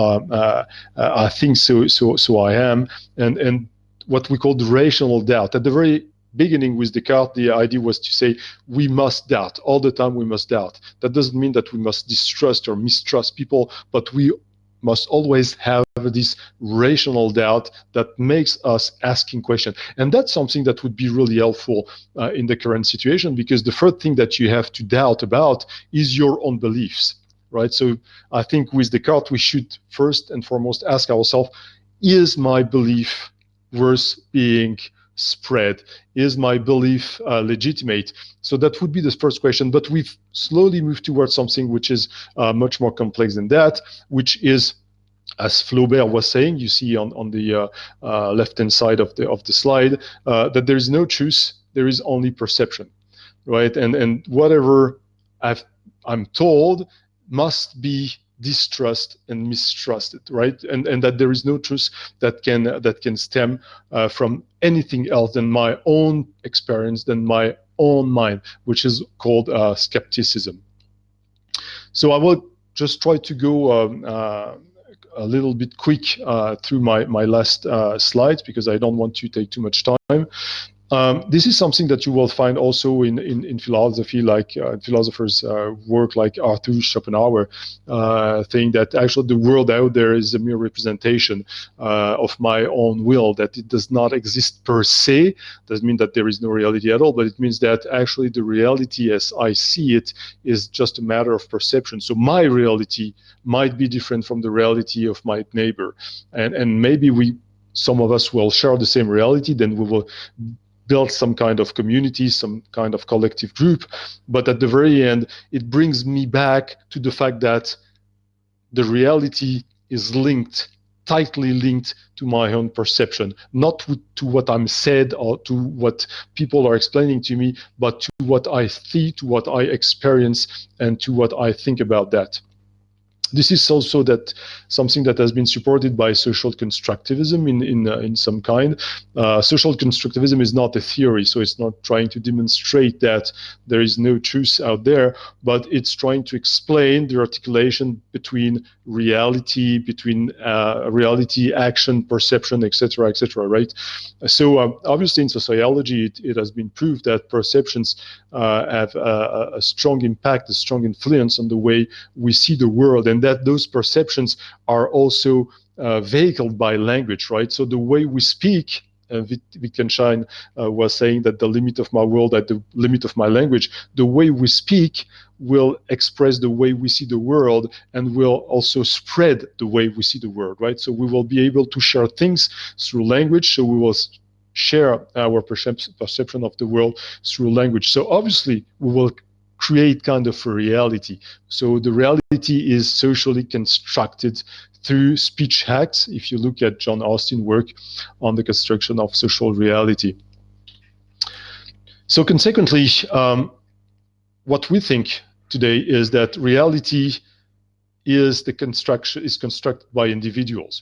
I think so I am, and what we call the rational doubt. At the very beginning with Descartes, the idea was to say we must doubt all the time. We must doubt. That doesn't mean that we must distrust or mistrust people, but we must always have this rational doubt that makes us asking questions. And that's something that would be really helpful in the current situation, because the first thing that you have to doubt about is your own beliefs, right? So I think with Descartes, we should first and foremost ask ourselves, is my belief worth being spread? Is my belief legitimate? So that would be the first question. But we've slowly moved towards something which is much more complex than that, which is, as Flaubert was saying, you see on the left-hand side of the slide, that there is no truth, there is only perception, right? And whatever I'm told must be distrust and mistrusted, right? And that there is no truth that can stem from anything else than my own experience, than my own mind, which is called skepticism. So I will just try to go a little bit quick through my last slides, because I don't want to take too much time. This is something that you will find also in philosophy, like philosophers' work like Arthur Schopenhauer, saying that actually the world out there is a mere representation of my own will, that it does not exist per se. Doesn't mean that there is no reality at all, but it means that actually the reality as I see it is just a matter of perception. So my reality might be different from the reality of my neighbor. And maybe some of us will share the same reality, then we will build some kind of community, some kind of collective group. But at the very end, it brings me back to the fact that the reality is tightly linked to my own perception, not to what I'm said or to what people are explaining to me, but to what I see, to what I experience, and to what I think about that. This is also something that has been supported by social constructivism in some kind. Social constructivism is not a theory, so it's not trying to demonstrate that there is no truth out there, but it's trying to explain the articulation between reality, action, perception, etc., right? So obviously in sociology, it has been proved that perceptions have a strong impact, a strong influence on the way we see the world, and that those perceptions are also vehicled by language, right? So the way we speak, Wittgenstein was saying that the limit of my world at the limit of my language, the way we speak will express the way we see the world and will also spread the way we see the world, right? So we will be able to share things through language, so we will share our perception of the world through language. So obviously we will create kind of a reality. So the reality is socially constructed through speech acts, if you look at John Austin's work on the construction of social reality. So consequently, what we think today is that reality is constructed by individuals.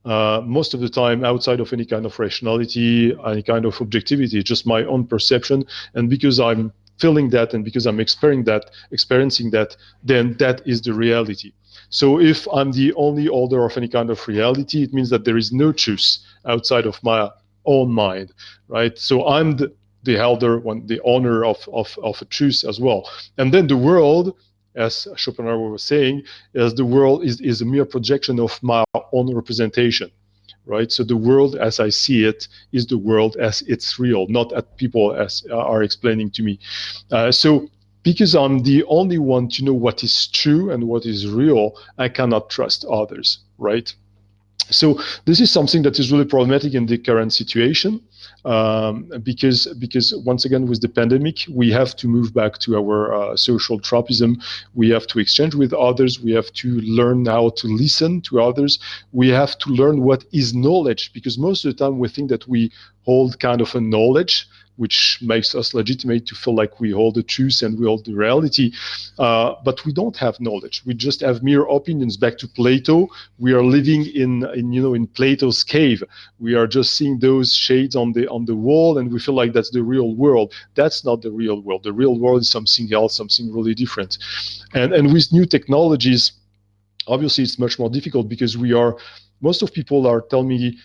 Most of the time outside of any kind of rationality, any kind of objectivity, just my own perception. And because I'm feeling that and because I'm experiencing that, then that is the reality. So if I'm the only holder of any kind of reality, it means that there is no truth outside of my own mind, right? So I'm the owner of a truth as well. And then the world as Schopenhauer was saying, as the world is a mere projection of my own representation, right? So the world as I see it is the world as it's real, not as people as are explaining to me. So because I'm the only one to know what is true and what is real, I cannot trust others, right? So this is something that is really problematic in the current situation, because once again with the pandemic, we have to move back to our social tropism. We have to exchange with others. We have to learn how to listen to others. We have to learn what is knowledge, because most of the time we think that we hold kind of a knowledge, which makes us legitimate to feel like we hold the truth and we hold the reality, but we don't have knowledge. We just have mere opinions. Back to Plato, we are living in Plato's cave. We are just seeing those shades on the wall, and we feel like that's the real world. That's not the real world. The real world is something else, something really different. And with new technologies, obviously it's much more difficult, because most of people are telling me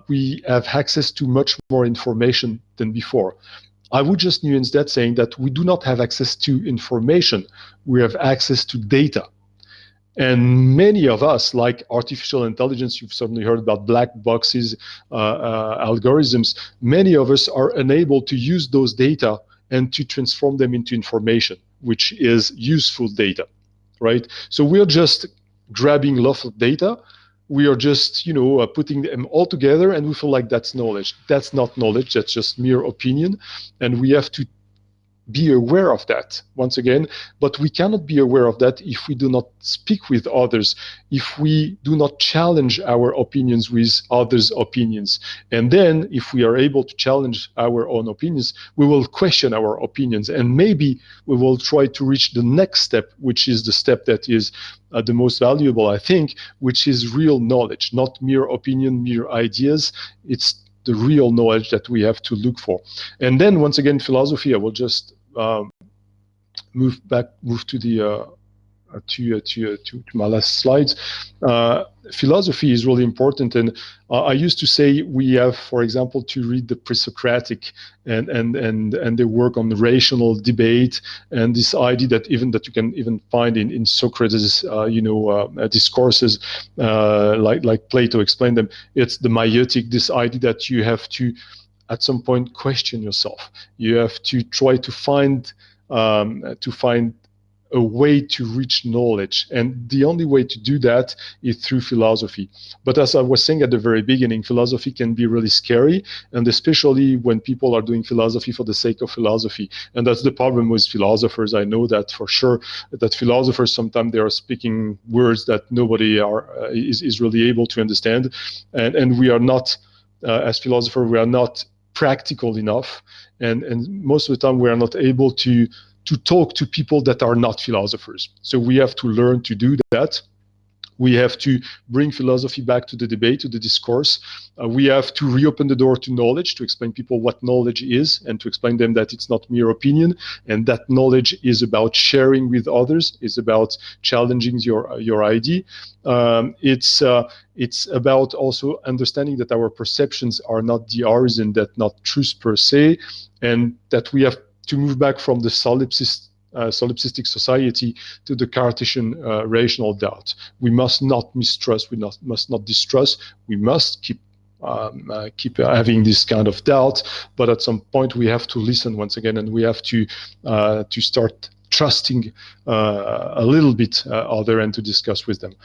we have access to much more information than before. I would just nuance that, saying that we do not have access to information, we have access to data. And many of us, like artificial intelligence, you've certainly heard about black boxes, algorithms, many of us are unable to use those data and to transform them into information, which is useful data, right? So we're just grabbing lots of data, we are just putting them all together, and we feel like that's knowledge. That's not knowledge, that's just mere opinion, and we have to be aware of that once again. But we cannot be aware of that if we do not speak with others, if we do not challenge our opinions with others' opinions. And then if we are able to challenge our own opinions, we will question our opinions, and maybe we will try to reach the next step, which is the step that is the most valuable, I think, which is real knowledge, not mere opinion, mere ideas. It's the real knowledge that we have to look for. And then once again, philosophy, I will just move to the to my last slides. Philosophy is really important, and I used to say we have, for example, to read the pre-Socratic and they work on the rational debate, and this idea that you can even find in Socrates' discourses, like Plato explained them. It's the maiotic, this idea that you have to at some point question yourself. You have to try to find a way to reach knowledge, and the only way to do that is through philosophy. But as I was saying at the very beginning, philosophy can be really scary, and especially when people are doing philosophy for the sake of philosophy. And that's the problem with philosophers. I know that for sure, that philosophers sometimes they are speaking words that nobody is really able to understand, and we are not, as philosophers, we are not practical enough, and most of the time we are not able to talk to people that are not philosophers. So we have to learn to do that. We have to bring philosophy back to the debate, to the discourse. We have to reopen the door to knowledge, to explain people what knowledge is, and to explain them that it's not mere opinion, and that knowledge is about sharing with others, is about challenging your idea. It's about also understanding that our perceptions are not the origin, that not truth per se, and that we have to move back from the solipsistic society to the Cartesian rational doubt. We must not mistrust, we must not distrust, we must keep having this kind of doubt, but at some point we have to listen once again, and we have to start trusting a little bit other and to discuss with them.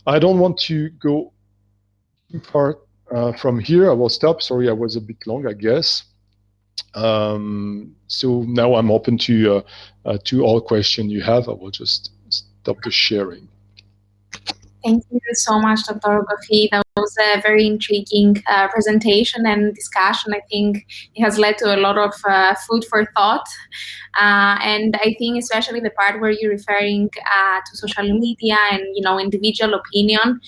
I don't want to go too far from here. I will stop. Sorry, I was a bit long, I guess. So now I'm open to all questions you have. I will just stop the sharing. Thank you so much, Dr. Goffi. That was a very intriguing presentation and discussion. I think it has led to a lot of food for thought. And I think especially the part where you're referring to social media and, individual opinion.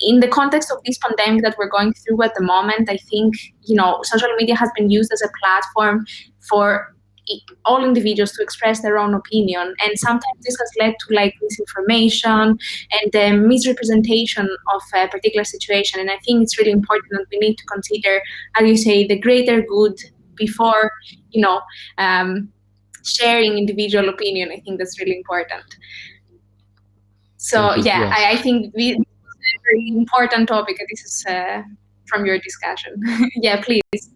In the context of this pandemic that we're going through at the moment, I think, social media has been used as a platform for all individuals to express their own opinion. And sometimes this has led to misinformation and the misrepresentation of a particular situation. And I think it's really important that we need to consider, as you say, the greater good before, sharing individual opinion. I think that's really important. So yeah, yes. I think this is a very important topic. This is from your discussion. Yeah, please.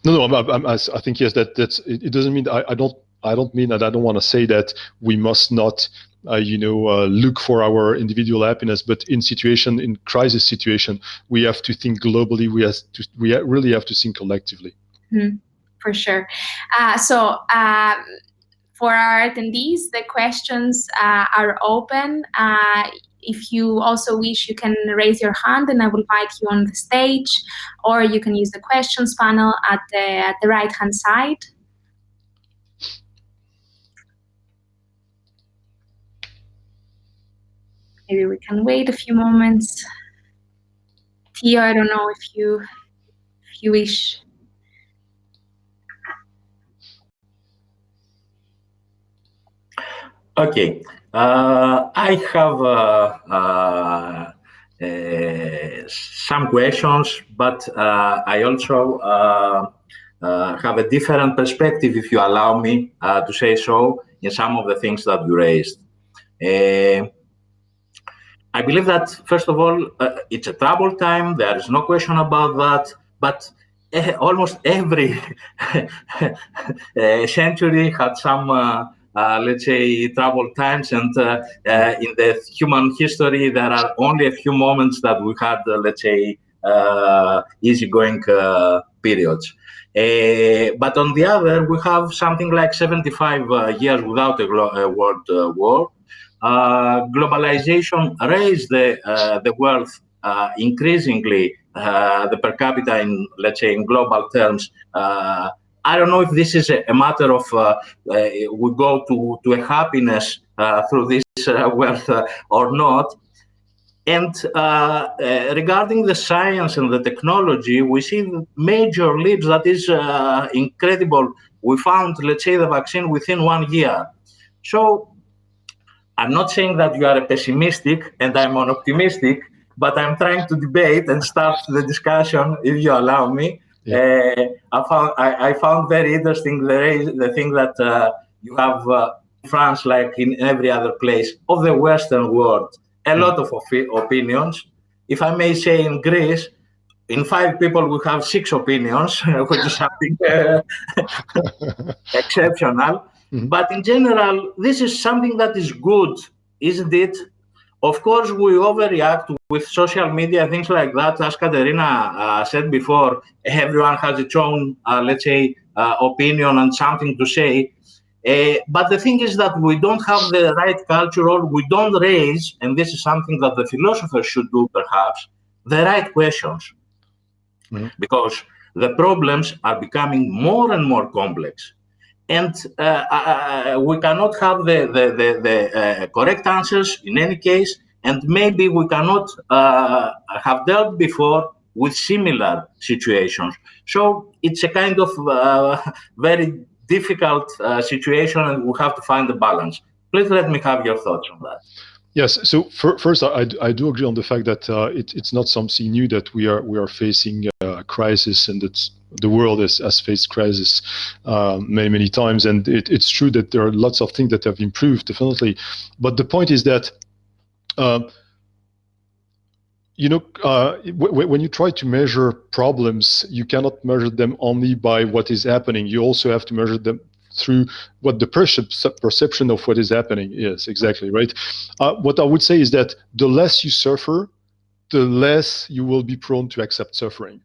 No, I think yes. That's it. Doesn't mean I don't mean that I don't want to say that we must not, look for our individual happiness. But in crisis situation, we have to think globally. We really have to think collectively. For sure. So for our attendees, the questions are open. If you also wish, you can raise your hand and I will invite you on the stage, or you can use the questions panel at the right-hand side. Maybe we can wait a few moments. Theo, I don't know if you wish. Okay, I have some questions, but I also have a different perspective, if you allow me to say so, in some of the things that you raised. I believe that, first of all, it's a troubled time. There is no question about that. But almost every century had some, let's say, troubled times. And in the human history, there are only a few moments that we had, let's say, easygoing periods. But on the other, we have something like 75 years without a world war. Globalization raised the wealth increasingly, the per capita in, let's say, in global terms. I don't know if this is a matter of we go to a happiness through this wealth or not. And regarding the science and the technology, we see major leaps. That is incredible. We found, let's say, the vaccine within 1 year. So I'm not saying that you are pessimistic and I'm optimistic, but I'm trying to debate and start the discussion, if you allow me. Yeah. I found very interesting the thing that you have in France, like in every other place of the Western world, a lot of opinions. If I may say, in Greece, in 5 people, we have 6 opinions, which is something exceptional. Mm-hmm. But in general, this is something that is good, isn't it? Of course, we overreact with social media, things like that. As Katerina said before, everyone has its own, let's say, opinion and something to say. But the thing is that we don't have the right cultural, we don't raise, and this is something that the philosophers should do perhaps, the right questions. Mm-hmm. Because the problems are becoming more and more complex. And we cannot have the correct answers in any case, and maybe we cannot have dealt before with similar situations. So it's a kind of very difficult situation, and we have to find the balance. Please let me have your thoughts on that. Yes. So first, I do agree on the fact that it's not something new that we are facing a crisis, and that the world has faced crisis many times. And it's true that there are lots of things that have improved, definitely. But the point is that when you try to measure problems, you cannot measure them only by what is happening. You also have to measure them through what the perception of what is happening is. Exactly, right? What I would say is that the less you suffer, the less you will be prone to accept suffering.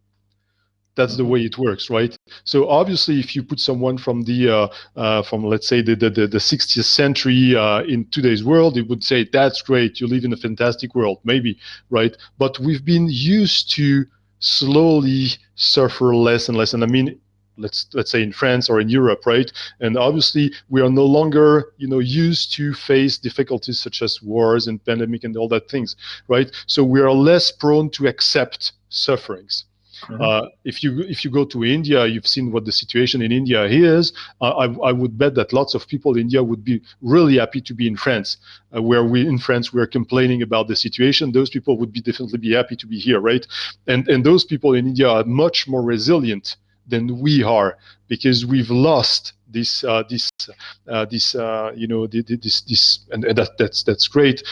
That's the way it works, right? So obviously, if you put someone from let's say the 60th century in today's world, it would say, that's great, you live in a fantastic world, maybe, right? But we've been used to slowly suffer less and less. And I mean, let's say in France or in Europe, right? And obviously, we are no longer used to face difficulties such as wars and pandemic and all that things, right? So we are less prone to accept sufferings. Mm-hmm. If you go to India, you've seen what the situation in India is. I would bet that lots of people in India would be really happy to be in France, where we're complaining about the situation. Those people would definitely be happy to be here, right? And those people in India are much more resilient than we are, because we've lost that's great.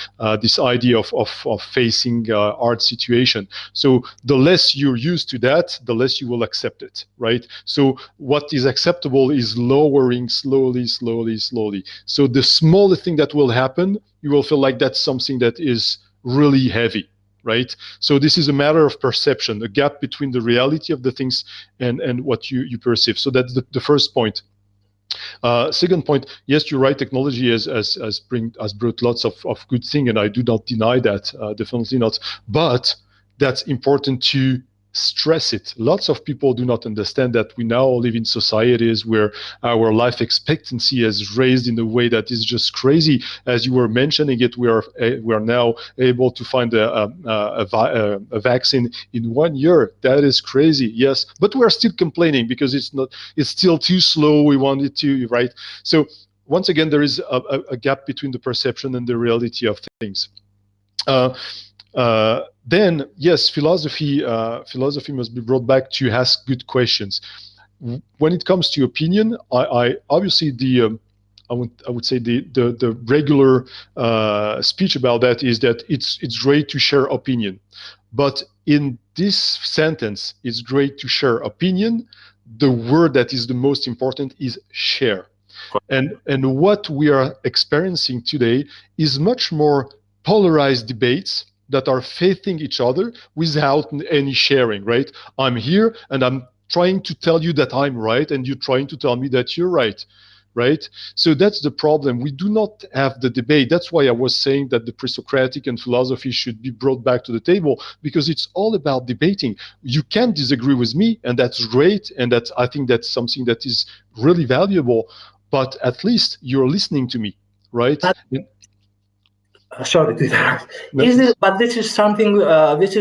This idea of facing art situation. So the less you're used to that, the less you will accept it, right? So what is acceptable is lowering slowly. So the smallest thing that will happen, you will feel like that's something that is really heavy, right? So this is a matter of perception, a gap between the reality of the things and what you perceive. So that's the first point. Second point, yes, you're right. Technology has brought lots of good things, and I do not deny that, definitely not. But that's important to stress it. Lots of people do not understand that we now live in societies where our life expectancy is raised in a way that is just crazy. As you were mentioning it, we are now able to find a vaccine in 1 year. That is crazy, yes, but we are still complaining because it's still too slow. We want it to, right? So once again, there is a gap between the perception and the reality of things. Then yes, philosophy must be brought back to ask good questions. When it comes to opinion, I obviously I would say the regular speech about that is that it's great to share opinion, but in this sentence, it's great to share opinion. The word that is the most important is share, and what we are experiencing today is much more polarized debates that are facing each other without any sharing, right? I'm here and I'm trying to tell you that I'm right, and you're trying to tell me that you're right, right? So that's the problem. We do not have the debate. That's why I was saying that the pre-Socratic and philosophy should be brought back to the table, because it's all about debating. You can disagree with me, and that's great, and I think that's something that is really valuable, but at least you're listening to me, right? Sorry to interrupt. But this is something. Let's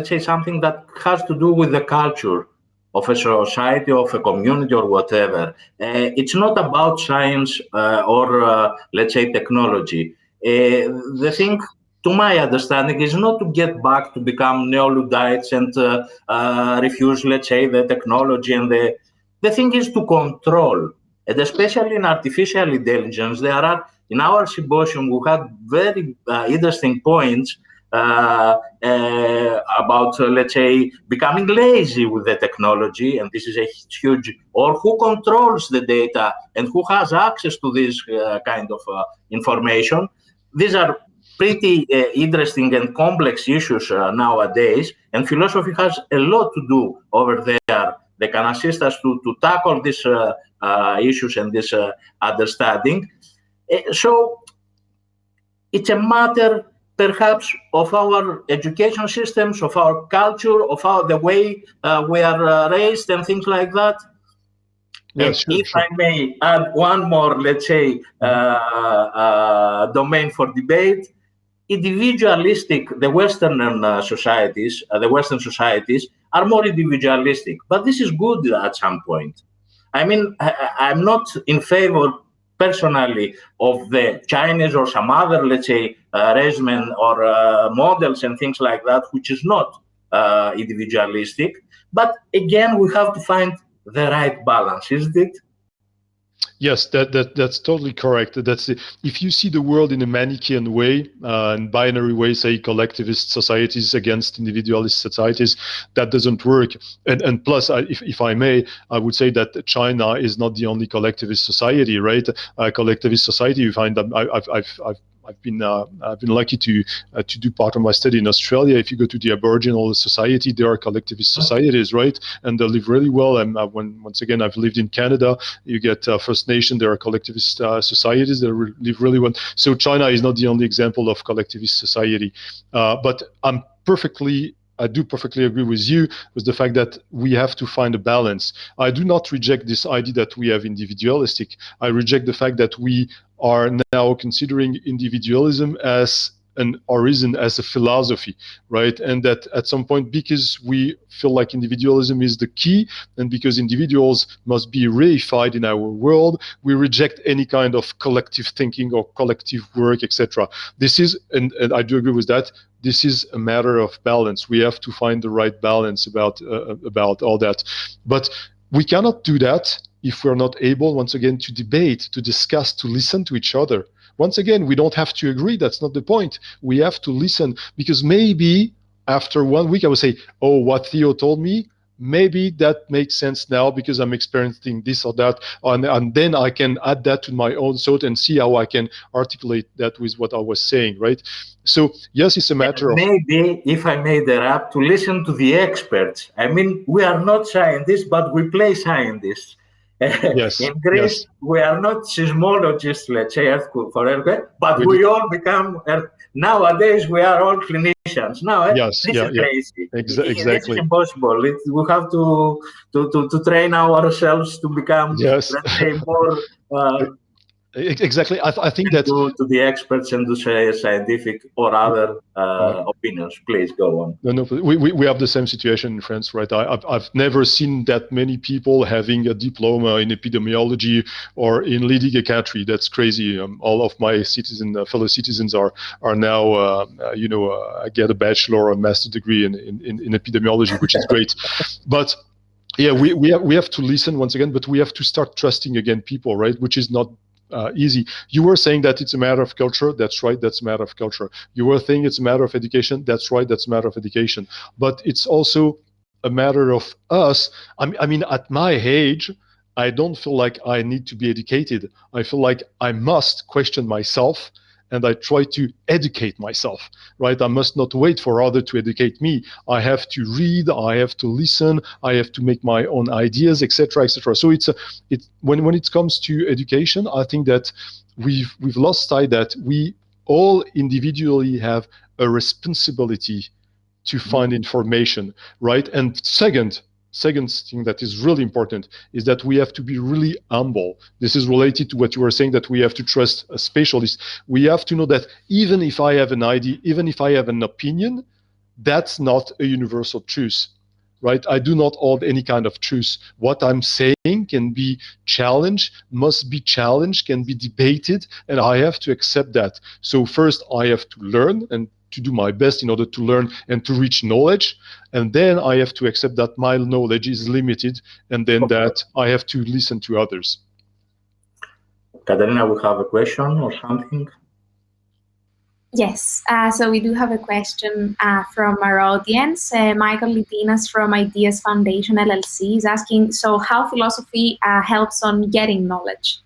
say something that has to do with the culture of a society, of a community, or whatever. It's not about science or let's say technology. The thing, to my understanding, is not to get back to become neo-Luddites and refuse, let's say, the technology and the thing is to control. And especially in artificial intelligence, there are, in our symposium, we had very interesting points about, let's say, becoming lazy with the technology, and this is a huge, or who controls the data and who has access to this kind of information. These are pretty interesting and complex issues nowadays, and philosophy has a lot to do over there. They can assist us to tackle these issues and this understanding. So it's a matter, perhaps, of our education systems, of our culture, of the way we are raised and things like that. Yes, and if I may add one more, let's say, domain for debate, individualistic, the Western societies are more individualistic, but this is good at some point. I mean, I'm not in favor personally of the Chinese or some other, let's say, regimen or models and things like that, which is not individualistic. But again, we have to find the right balance, isn't it? Yes, that's totally correct. If you see the world in a Manichaean way, in binary way, say collectivist societies against individualist societies, that doesn't work. And plus, if I may, I would say that China is not the only collectivist society, right? Collectivist society, you find I've been lucky to do part of my study in Australia. If you go to the Aboriginal society, there are collectivist societies, right? And they live really well. And once again, I've lived in Canada. You get First Nation. There are collectivist societies that live really well. So China is not the only example of collectivist society. But I do perfectly agree with you with the fact that we have to find a balance. I do not reject this idea that we have individualistic. I reject the fact that we are now considering individualism as an origin, as a philosophy, right? And that at some point, because we feel like individualism is the key, and because individuals must be reified in our world, we reject any kind of collective thinking or collective work, etc. This is, and I do agree with that, this is a matter of balance. We have to find the right balance about all that. But we cannot do that if we're not able, once again, to debate, to discuss, to listen to each other. Once again, we don't have to agree. That's not the point. We have to listen, because maybe after 1 week, I would say, oh, what Theo told me, maybe that makes sense now because I'm experiencing this or that. And then I can add that to my own thought and see how I can articulate that with what I was saying, right? So, yes, it's a matter of... Maybe, if I may interrupt, to listen to the experts. I mean, we are not scientists, but we play scientists. Yes, In Greece, yes. we are not seismologists, let's say, but we all become, nowadays, we are all clinicians. Now, Yes, this is crazy. This is exactly. impossible. We have to train ourselves to become, Yes. let's say, more... Exactly. I think that to the experts and to say scientific or other opinions. Please go on. No, we have the same situation in France, right? I've never seen that many people having a diploma in epidemiology or in leading a country. That's crazy. All of my fellow citizens are now, get a bachelor or a master degree in epidemiology, which is great. But yeah, we have to listen once again, but we have to start trusting again people, right? Which is not easy. You were saying that it's a matter of culture. That's right. That's a matter of culture. You were saying it's a matter of education. That's right. That's a matter of education. But it's also a matter of us. I mean, at my age, I don't feel like I need to be educated. I feel like I must question myself, and I try to educate myself, right? I must not wait for others to educate me. I have to read, I have to listen, I have to make my own ideas, etc., etc. So when it comes to education, I think that we've lost sight that we all individually have a responsibility to find information, right? And second thing that is really important is that we have to be really humble. This is related to what you were saying, that we have to trust a specialist. We have to know that even if I have an idea, even if I have an opinion, that's not a universal truth, right? I do not hold any kind of truth. What I'm saying can be challenged, must be challenged, can be debated, and I have to accept that. So first I have to learn and to do my best in order to learn and to reach knowledge. And then I have to accept that my knowledge is limited, and then that I have to listen to others. Katerina, we have a question or something? Yes, so we do have a question from our audience. Michael Litinas from Ideas Foundation LLC is asking, so how philosophy helps on getting knowledge?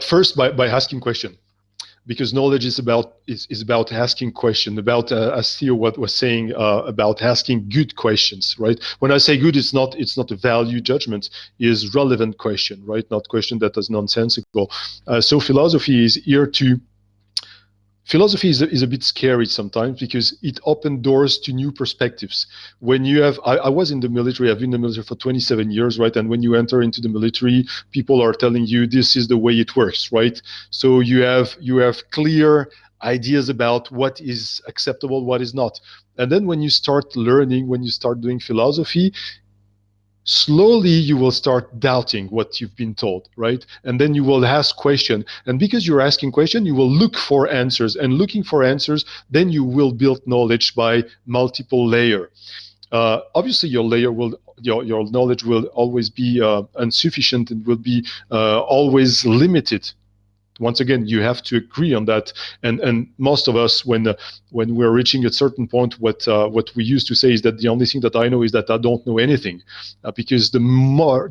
First, by asking question. Because knowledge is about asking questions, about as Theo was saying, about asking good questions, right? When I say good, it's not a value judgment, is relevant question, right? Not question that is nonsensical. So philosophy is here to. Philosophy is a bit scary sometimes because it opens doors to new perspectives. When you have, I was in the military, I've been in the military for 27 years, right? And when you enter into the military, people are telling you this is the way it works, right? So you have clear ideas about what is acceptable, what is not. And then when you start learning, when you start doing philosophy, slowly you will start doubting what you've been told, right? And then you will ask questions. And because you're asking questions, you will look for answers. And looking for answers, then you will build knowledge by multiple layers. Obviously, your knowledge will always be insufficient and will be always limited. Once again, you have to agree on that. And most of us, when we're reaching a certain point, what we used to say is that the only thing that I know is that I don't know anything, because the more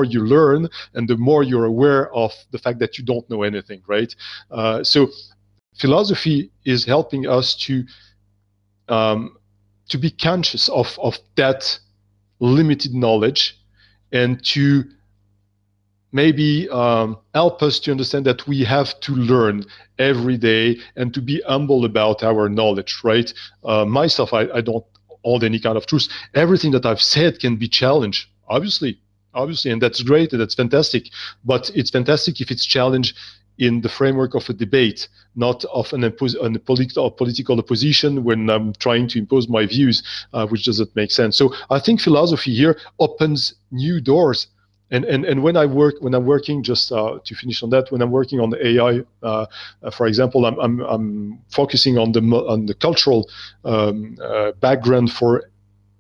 you learn and the more you're aware of the fact that you don't know anything, right? So philosophy is helping us to be conscious of that limited knowledge, and to maybe help us to understand that we have to learn every day and to be humble about our knowledge, right? Myself, I don't hold any kind of truth. Everything that I've said can be challenged, obviously, and that's great and that's fantastic. But it's fantastic if it's challenged in the framework of a debate, not of a political opposition when I'm trying to impose my views, which doesn't make sense. So I think philosophy here opens new doors. And when I'm working, just to finish on that, when I'm working on the AI, for example, I'm focusing on the cultural background for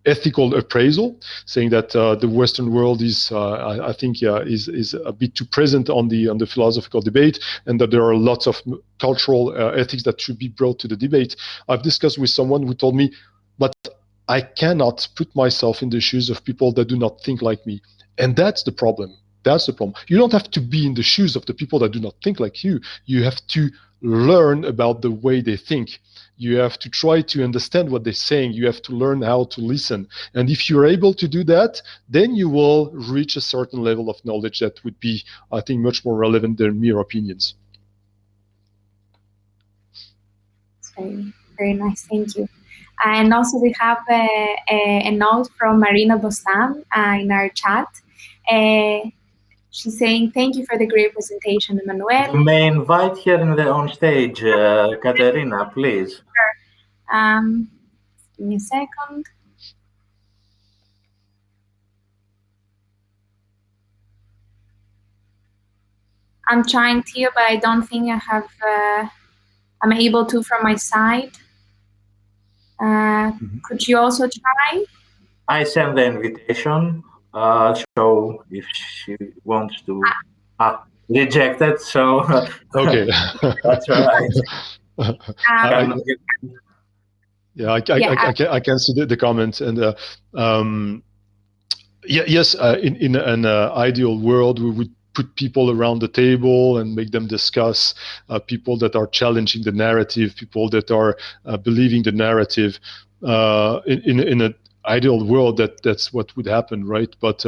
ethical appraisal, saying that the Western world is, I think, is a bit too present on the philosophical debate, and that there are lots of cultural ethics that should be brought to the debate. I've discussed with someone who told me, but I cannot put myself in the shoes of people that do not think like me, and that's the problem. That's the problem. You don't have to be in the shoes of the people that do not think like you. You have to learn about the way they think. You have to try to understand what they're saying. You have to learn how to listen. And if you're able to do that, then you will reach a certain level of knowledge that would be, I think, much more relevant than mere opinions. It's very, very nice. Thank you. And also we have a note from Marina Bostan in our chat. She's saying, thank you for the great presentation, Emmanuel. You may invite her on stage, Katerina, please. Sure. Give me a second. I'm trying to, but I don't think I have, I'm able to from my side. Could you also try? I send the invitation, so if she wants to reject it, so okay. That's right. I can see the comments, and yes, in an ideal world, we would put people around the table and make them discuss, people that are challenging the narrative, people that are believing the narrative. In an ideal world, that's what would happen, right? But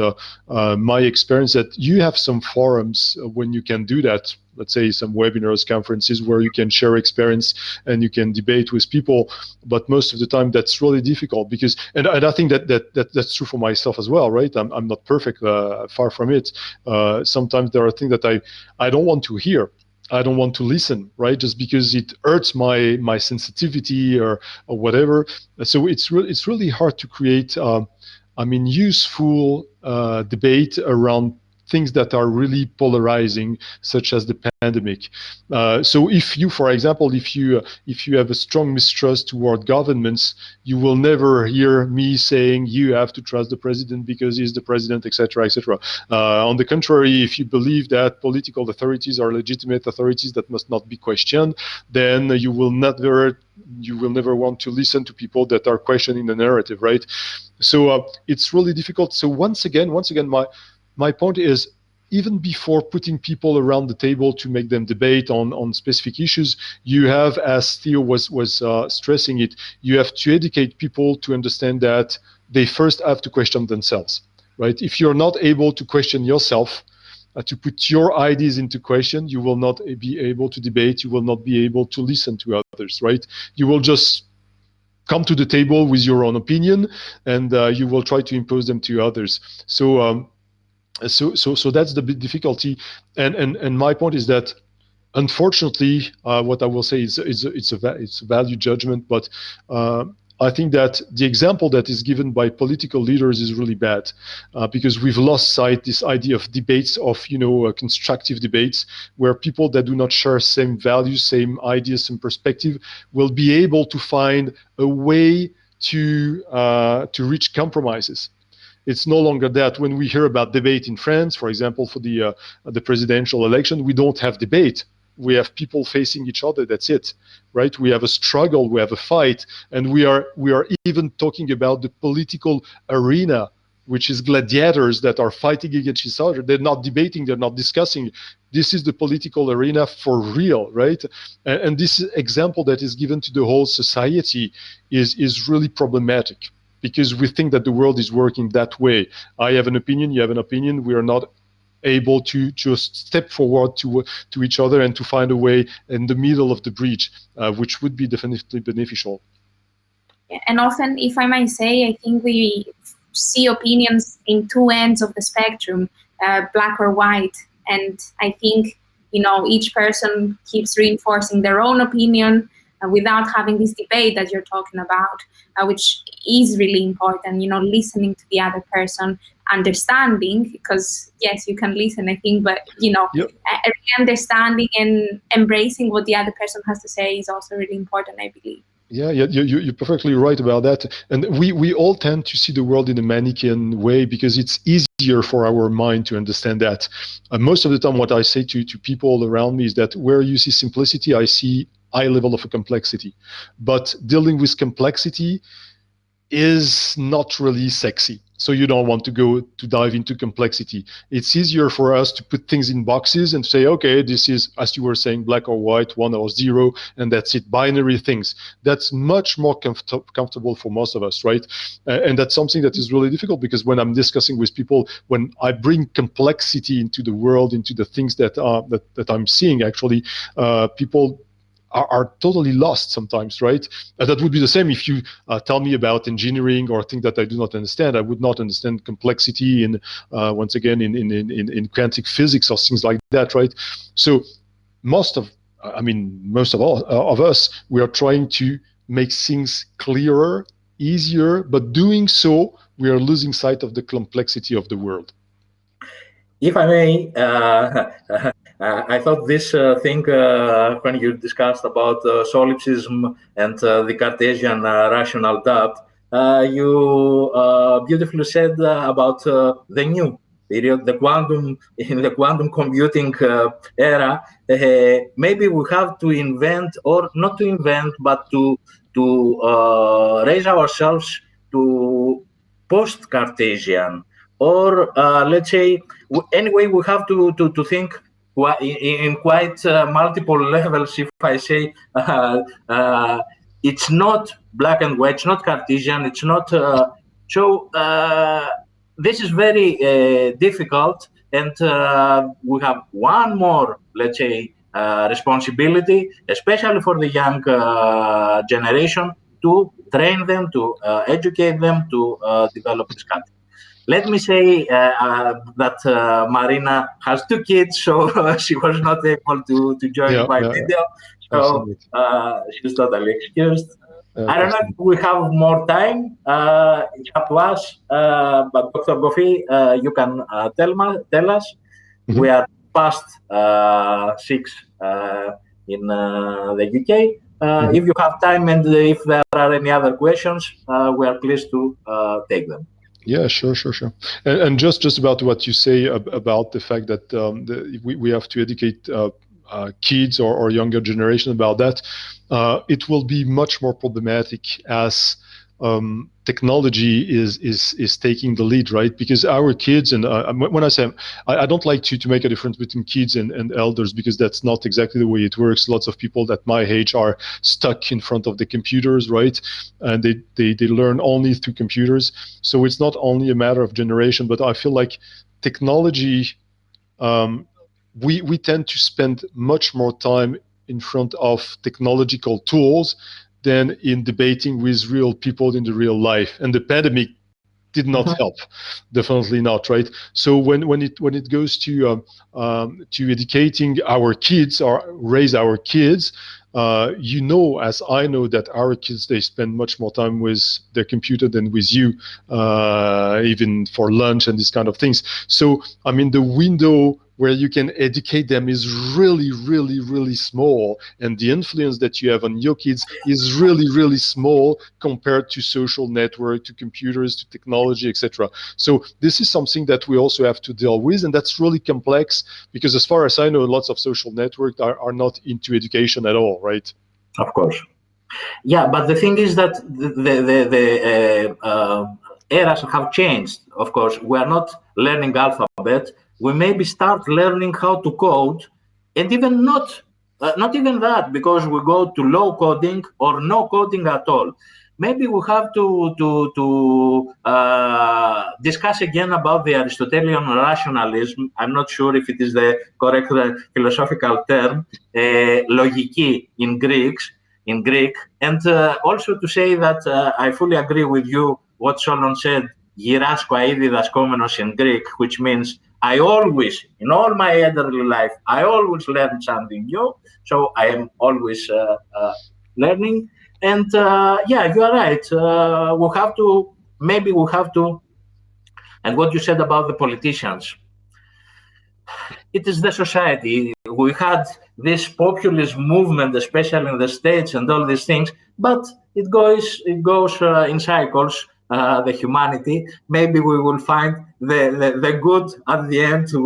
my experience that you have some forums when you can do that. Let's say some webinars, conferences where you can share experience and you can debate with people. But most of the time, that's really difficult because, and I think that's true for myself as well, right? I'm not perfect, far from it. Sometimes there are things that I don't want to hear. I don't want to listen, right? Just because it hurts my sensitivity or whatever. So it's really hard to create, useful debate around things that are really polarizing, such as the pandemic. So if you, for example, if you have a strong mistrust toward governments, you will never hear me saying you have to trust the president because he's the president, etc., etc. On the contrary, if you believe that political authorities are legitimate authorities that must not be questioned, then you will never want to listen to people that are questioning the narrative, right? So it's really difficult. So once again, my point is, even before putting people around the table to make them debate on specific issues, you have, as Theo was stressing it, you have to educate people to understand that they first have to question themselves, right? If you're not able to question yourself, to put your ideas into question, you will not be able to debate, you will not be able to listen to others, right? You will just come to the table with your own opinion, and you will try to impose them to others. So that's the big difficulty, and my point is that, unfortunately, what I will say is it's a value judgment, but I think that the example that is given by political leaders is really bad, because we've lost sight this idea of debates, of constructive debates, where people that do not share same values, same ideas, same perspective will be able to find a way to reach compromises. It's no longer that. When we hear about debate in France, for example, for the presidential election, we don't have debate. We have people facing each other. That's it, right? We have a struggle, we have a fight, and we are even talking about the political arena, which is gladiators that are fighting against each other. They're not debating, they're not discussing. This is the political arena for real, right? And this example that is given to the whole society is really problematic, because we think that the world is working that way. I have an opinion, you have an opinion. We are not able to just step forward to each other and to find a way in the middle of the breach, which would be definitely beneficial. And often, if I might say, I think we see opinions in two ends of the spectrum, black or white. And I think, each person keeps reinforcing their own opinion without having this debate that you're talking about, which is really important, listening to the other person, understanding, because yes, you can listen, I think, but, understanding and embracing what the other person has to say is also really important, I believe. Yeah, you're perfectly right about that. And we all tend to see the world in a Manichaean way because it's easier for our mind to understand that. Most of the time, what I say to people around me is that where you see simplicity, I see high level of complexity. But dealing with complexity is not really sexy. So you don't want to go to dive into complexity. It's easier for us to put things in boxes and say, okay, this is, as you were saying, black or white, 1 or 0, and that's it, binary things. That's much more comfortable for most of us, right? And that's something that is really difficult because when I'm discussing with people, when I bring complexity into the world, into the things that I'm seeing, actually, people are totally lost sometimes, right? That would be the same if you tell me about engineering or a thing that I do not understand. I would not understand complexity in, once again, in quantum physics or things like that, right? So most of all of us, we are trying to make things clearer, easier, but doing so, we are losing sight of the complexity of the world. If I may, I thought this thing when you discussed about solipsism and the Cartesian rational doubt, you beautifully said about the new period, the quantum in the quantum computing era. Maybe we have to invent, or not to invent, but to raise ourselves to post-Cartesian, or let's say anyway, we have to think in quite multiple levels. If I say it's not black and white, it's not Cartesian, it's not so. This is very difficult, and we have one more, let's say, responsibility, especially for the young generation, to train them, to educate them, to develop this country. Let me say that Marina has 2 kids, so she was not able to join by video. So she's totally excused. I don't know if we have more time. It's up to us. But Dr. Goffi, you can tell us. Mm-hmm. We are past 6 in the UK. Mm-hmm. If you have time and if there are any other questions, we are pleased to take them. Yeah, sure. And just about what you say about the fact that we have to educate kids or younger generation about that, it will be much more problematic as technology is taking the lead, right? Because our kids, and when I say, I don't like to make a difference between kids and elders, because that's not exactly the way it works. Lots of people at my age are stuck in front of the computers, right? And they learn only through computers. So it's not only a matter of generation, but I feel like technology, we tend to spend much more time in front of technological tools than in debating with real people in the real life. And the pandemic did not help, definitely not, right? So when it goes to educating our kids or raise our kids, as I know that our kids, they spend much more time with their computer than with you, even for lunch and these kind of things. So the window where you can educate them is really, really, really small. And the influence that you have on your kids is really, really small compared to social network, to computers, to technology, etc. So this is something that we also have to deal with. And that's really complex because as far as I know, lots of social networks are not into education at all, right? Of course. Yeah, but the thing is that the eras have changed. Of course, we are not learning alphabet. We maybe start learning how to code, and even not even that, because we go to low coding or no coding at all. Maybe we have to discuss again about the Aristotelian rationalism. I'm not sure if it is the correct philosophical term, logiki in Greek, and also to say that I fully agree with you what Solon said, "Γυράσκω αίδη δασκόμενος" in Greek, which means I always, in all my elderly life, I always learn something new. So I am always learning. And yeah, you are right. We have to, and what you said about the politicians, it is the society. We had this populist movement, especially in the States and all these things, but it goes in cycles. The humanity. Maybe we will find the good at the end. We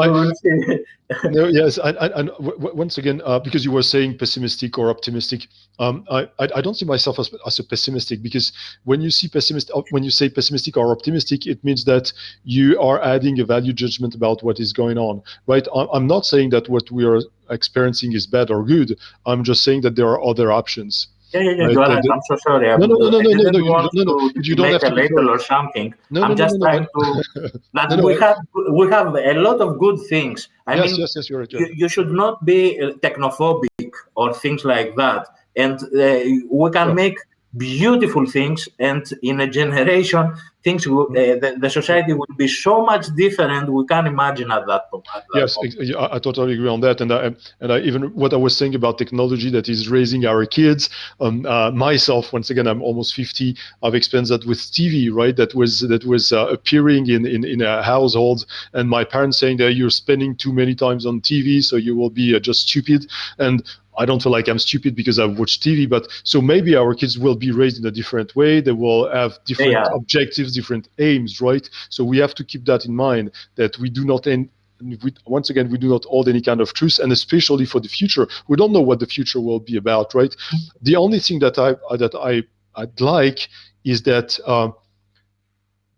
will see. No, yes, and once again, because you were saying pessimistic or optimistic, I don't see myself as a pessimistic, because when you say pessimistic or optimistic, it means that you are adding a value judgment about what is going on, right? I'm not saying that what we are experiencing is bad or good. I'm just saying that there are other options. Yeah, Right? you are right. I'm so sorry. No, no, no, no, I no, no, didn't no, want no. to You don't make have a to be sorry. label or something. No, no, I'm no, just no, trying no. to that No, no, we have a lot of good things. I yes, mean, yes, you're right. you should not be technophobic or things like that. And we can Yeah. make beautiful things. And in a generation, the society will be so much different. We can't imagine at that Yes, moment. I totally agree on that, and I even what I was saying about technology that is raising our kids. Myself, once again, I'm almost 50. I've experienced that with TV, right? That was appearing in a household, and my parents saying that you're spending too many times on TV, so you will be just stupid. And I don't feel like I'm stupid because I've watched TV, but so maybe our kids will be raised in a different way. They will have different Yeah. objectives, different aims, right? So we have to keep that in mind, that we do not once again, we do not hold any kind of truth, and especially for the future, we don't know what the future will be about, right? The only thing that I'd like is that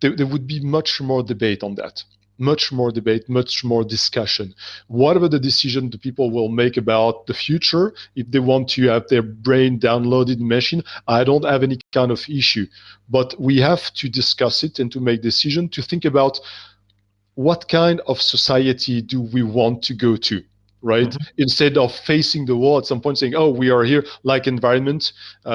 there would be much more debate on that, much more debate, much more discussion. Whatever the decision the people will make about the future, if they want to have their brain downloaded in machine, I don't have any kind of issue. But we have to discuss it and to make decision, to think about what kind of society do we want to go to, right? Mm-hmm. Instead of facing the wall at some point saying, oh, we are here, like environment,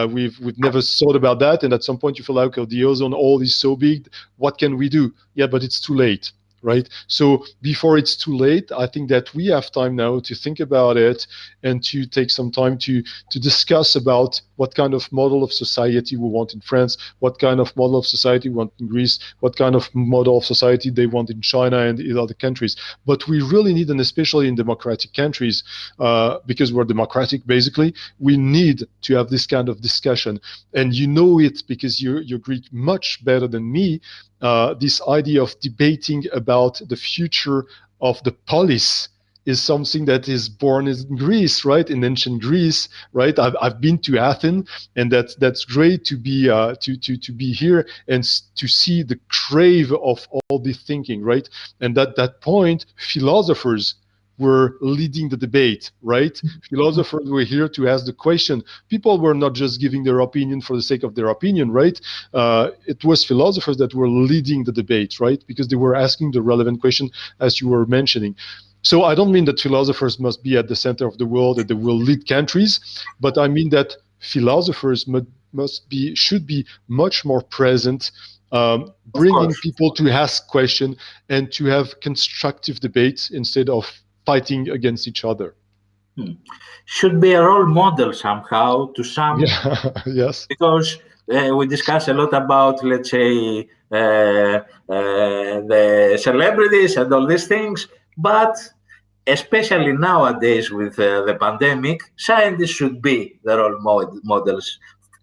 we've never thought about that, and at some point you feel like, oh, the ozone hole is so big, what can we do? Yeah, but it's too late, right? So before it's too late, I think that we have time now to think about it and to take some time to discuss about what kind of model of society we want in France, what kind of model of society we want in Greece, what kind of model of society they want in China and in other countries. But we really need, and especially in democratic countries, because we're democratic basically, we need to have this kind of discussion. And you know it because you're Greek much better than me. This idea of debating about the future of the polis is something that is born in Greece, right? In ancient Greece, right? I've been to Athens, and that's great to be to be here and to see the crave of all this thinking, right? And at that point, philosophers were leading the debate, right? Philosophers were here to ask the question. People were not just giving their opinion for the sake of their opinion, right? It was philosophers that were leading the debate, right? Because they were asking the relevant question, as you were mentioning. So I don't mean that philosophers must be at the center of the world and they will lead countries, but I mean that philosophers should be much more present, bringing people to ask questions and to have constructive debates instead of fighting against each other. Should be a role model somehow to some. Yeah. Yes. Because we discuss a lot about, let's say, the celebrities and all these things, but especially nowadays with the pandemic, scientists should be the role models.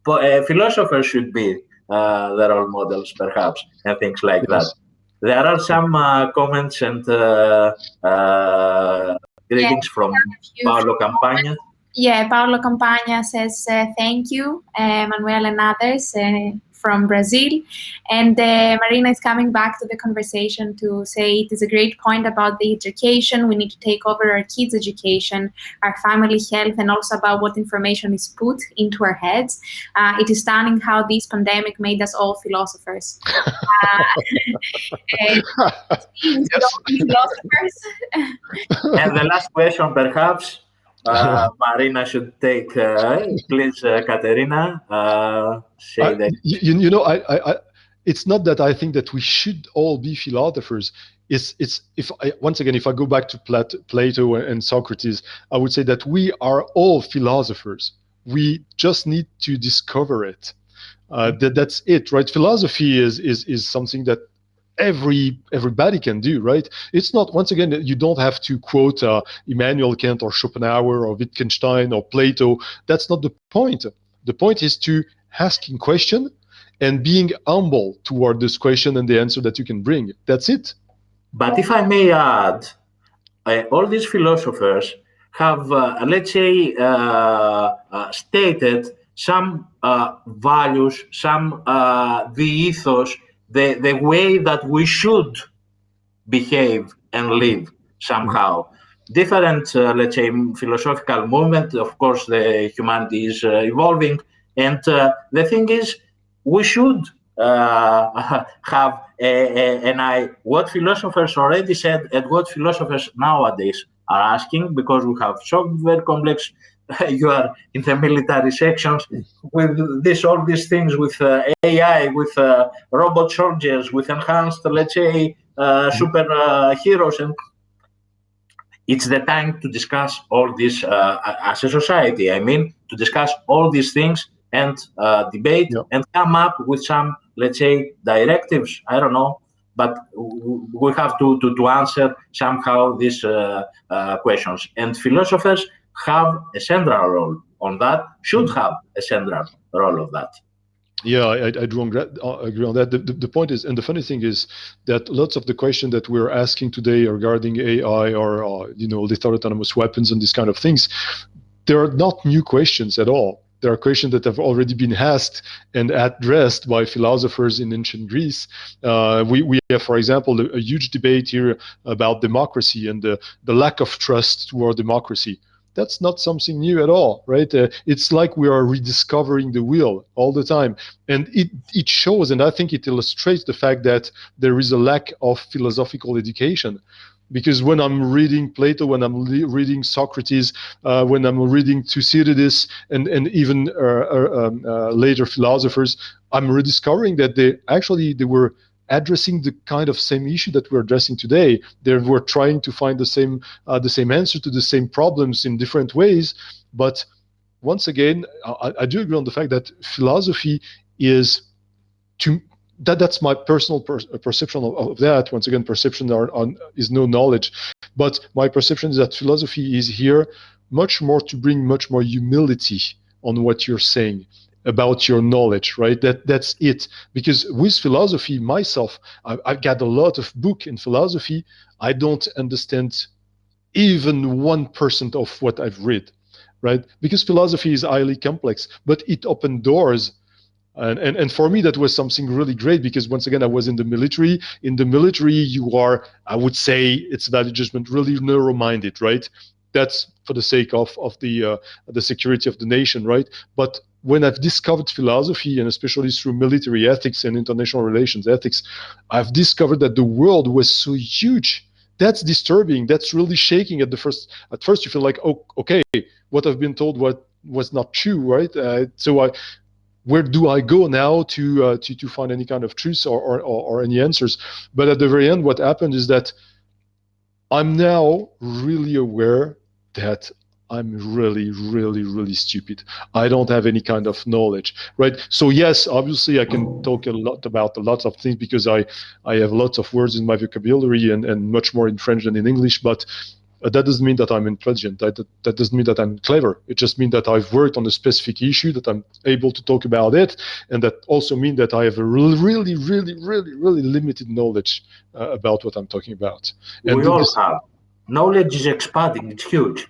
Philosophers should be the role models, perhaps, and things like that. Yes. There are some comments and greetings from Paolo Campagna. Yeah, Paulo Campagna says thank you, Manuel and others from Brazil. And Marina is coming back to the conversation to say it is a great point about the education. We need to take over our kids' education, our family health, and also about what information is put into our heads. It is stunning how this pandemic made us all philosophers. Yes. Philosophers. And the last question, perhaps, Marina should take. Please, Katerina, say that. You know, it's not that I think that we should all be philosophers. It's once again, if I go back to Plato and Socrates, I would say that we are all philosophers. We just need to discover it. That's it, right? Philosophy is something that everybody can do, right? It's not, once again, you don't have to quote Immanuel Kant or Schopenhauer or Wittgenstein or Plato. That's not the point. The point is to asking question and being humble toward this question and the answer that you can bring. That's it. But if I may add, all these philosophers have, let's say, stated some values, some the ethos, the way that we should behave and live somehow. Different, let's say, philosophical movement. Of course, the humanity is evolving, and the thing is, we should have an eye. What philosophers already said, and what philosophers nowadays are asking, because we have so very complex. You are in the military sections with this, all these things, with AI, with robot soldiers, with enhanced, let's say, superheroes, and it's the time to discuss all this as a society. I mean, to discuss all these things and debate and come up with some, let's say, directives. I don't know, but we have to answer somehow these questions. And philosophers have a central role on that, should have a central role of that. Yeah, I do agree on that. The point is, and the funny thing is that lots of the questions that we're asking today regarding AI or lethal autonomous weapons and these kind of things, they are not new questions at all. There are questions that have already been asked and addressed by philosophers in ancient Greece. We have, for example, a huge debate here about democracy and the lack of trust toward democracy. That's not something new at all, right? It's like we are rediscovering the wheel all the time. And it shows, and I think it illustrates the fact that there is a lack of philosophical education. Because when I'm reading Plato, when I'm reading Socrates, when I'm reading Thucydides, and even later philosophers, I'm rediscovering that they were addressing the kind of same issue that we're addressing today. They were trying to find the same answer to the same problems in different ways. But once again, I do agree on the fact that philosophy is that's my personal perception of that. Once again, perception is no knowledge, but my perception is that philosophy is here much more to bring much more humility on what you're saying about your knowledge, right? That's it. Because with philosophy, myself, I've got a lot of book in philosophy. I don't understand even 1% of what I've read, right? Because philosophy is highly complex, but it opened doors. And for me, that was something really great, because once again, I was in the military. In the military, you are, I would say, it's value judgment, really narrow-minded, right? That's for the sake of the security of the nation, right? But when I've discovered philosophy, and especially through military ethics and international relations ethics, I've discovered that the world was so huge. That's disturbing. That's really shaking at first. At first, you feel like, oh, okay, what I've been told was not true, right? Where do I go now to find any kind of truth or any answers? But at the very end, what happened is that I'm now really aware that I'm really, really, really stupid. I don't have any kind of knowledge, right? So yes, obviously I can talk a lot about lots of things because I have lots of words in my vocabulary and much more in French than in English, but that doesn't mean that I'm intelligent. That doesn't mean that I'm clever. It just means that I've worked on a specific issue, that I'm able to talk about it, and that also means that I have a really, really, really, really limited knowledge about what I'm talking about. And we all have. Knowledge is expanding. It's huge.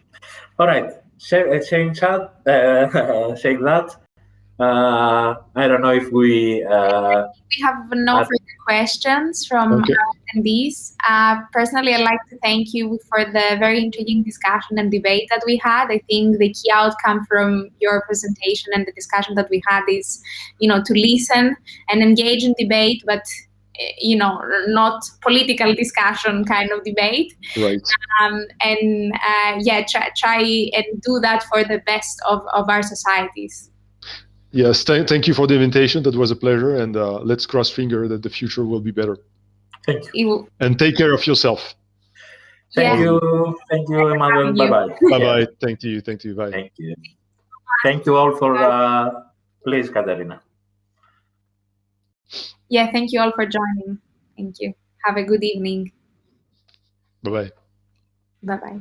All right. Saying that, I don't know if we have no further questions from our attendees. Personally, I'd like to thank you for the very intriguing discussion and debate that we had. I think the key outcome from your presentation and the discussion that we had is, to listen and engage in debate, but not political discussion kind of debate. Right. Try and do that for the best of our societies. Yes, thank you for the invitation. That was a pleasure, and let's cross finger that the future will be better. Thank you. And take care of yourself. Thank you, Emmanuel. Bye-bye. Bye-bye. Thank you. Bye. Thank you. Thank you all for, please, Katerina. Yeah, thank you all for joining. Thank you. Have a good evening. Bye-bye. Bye-bye.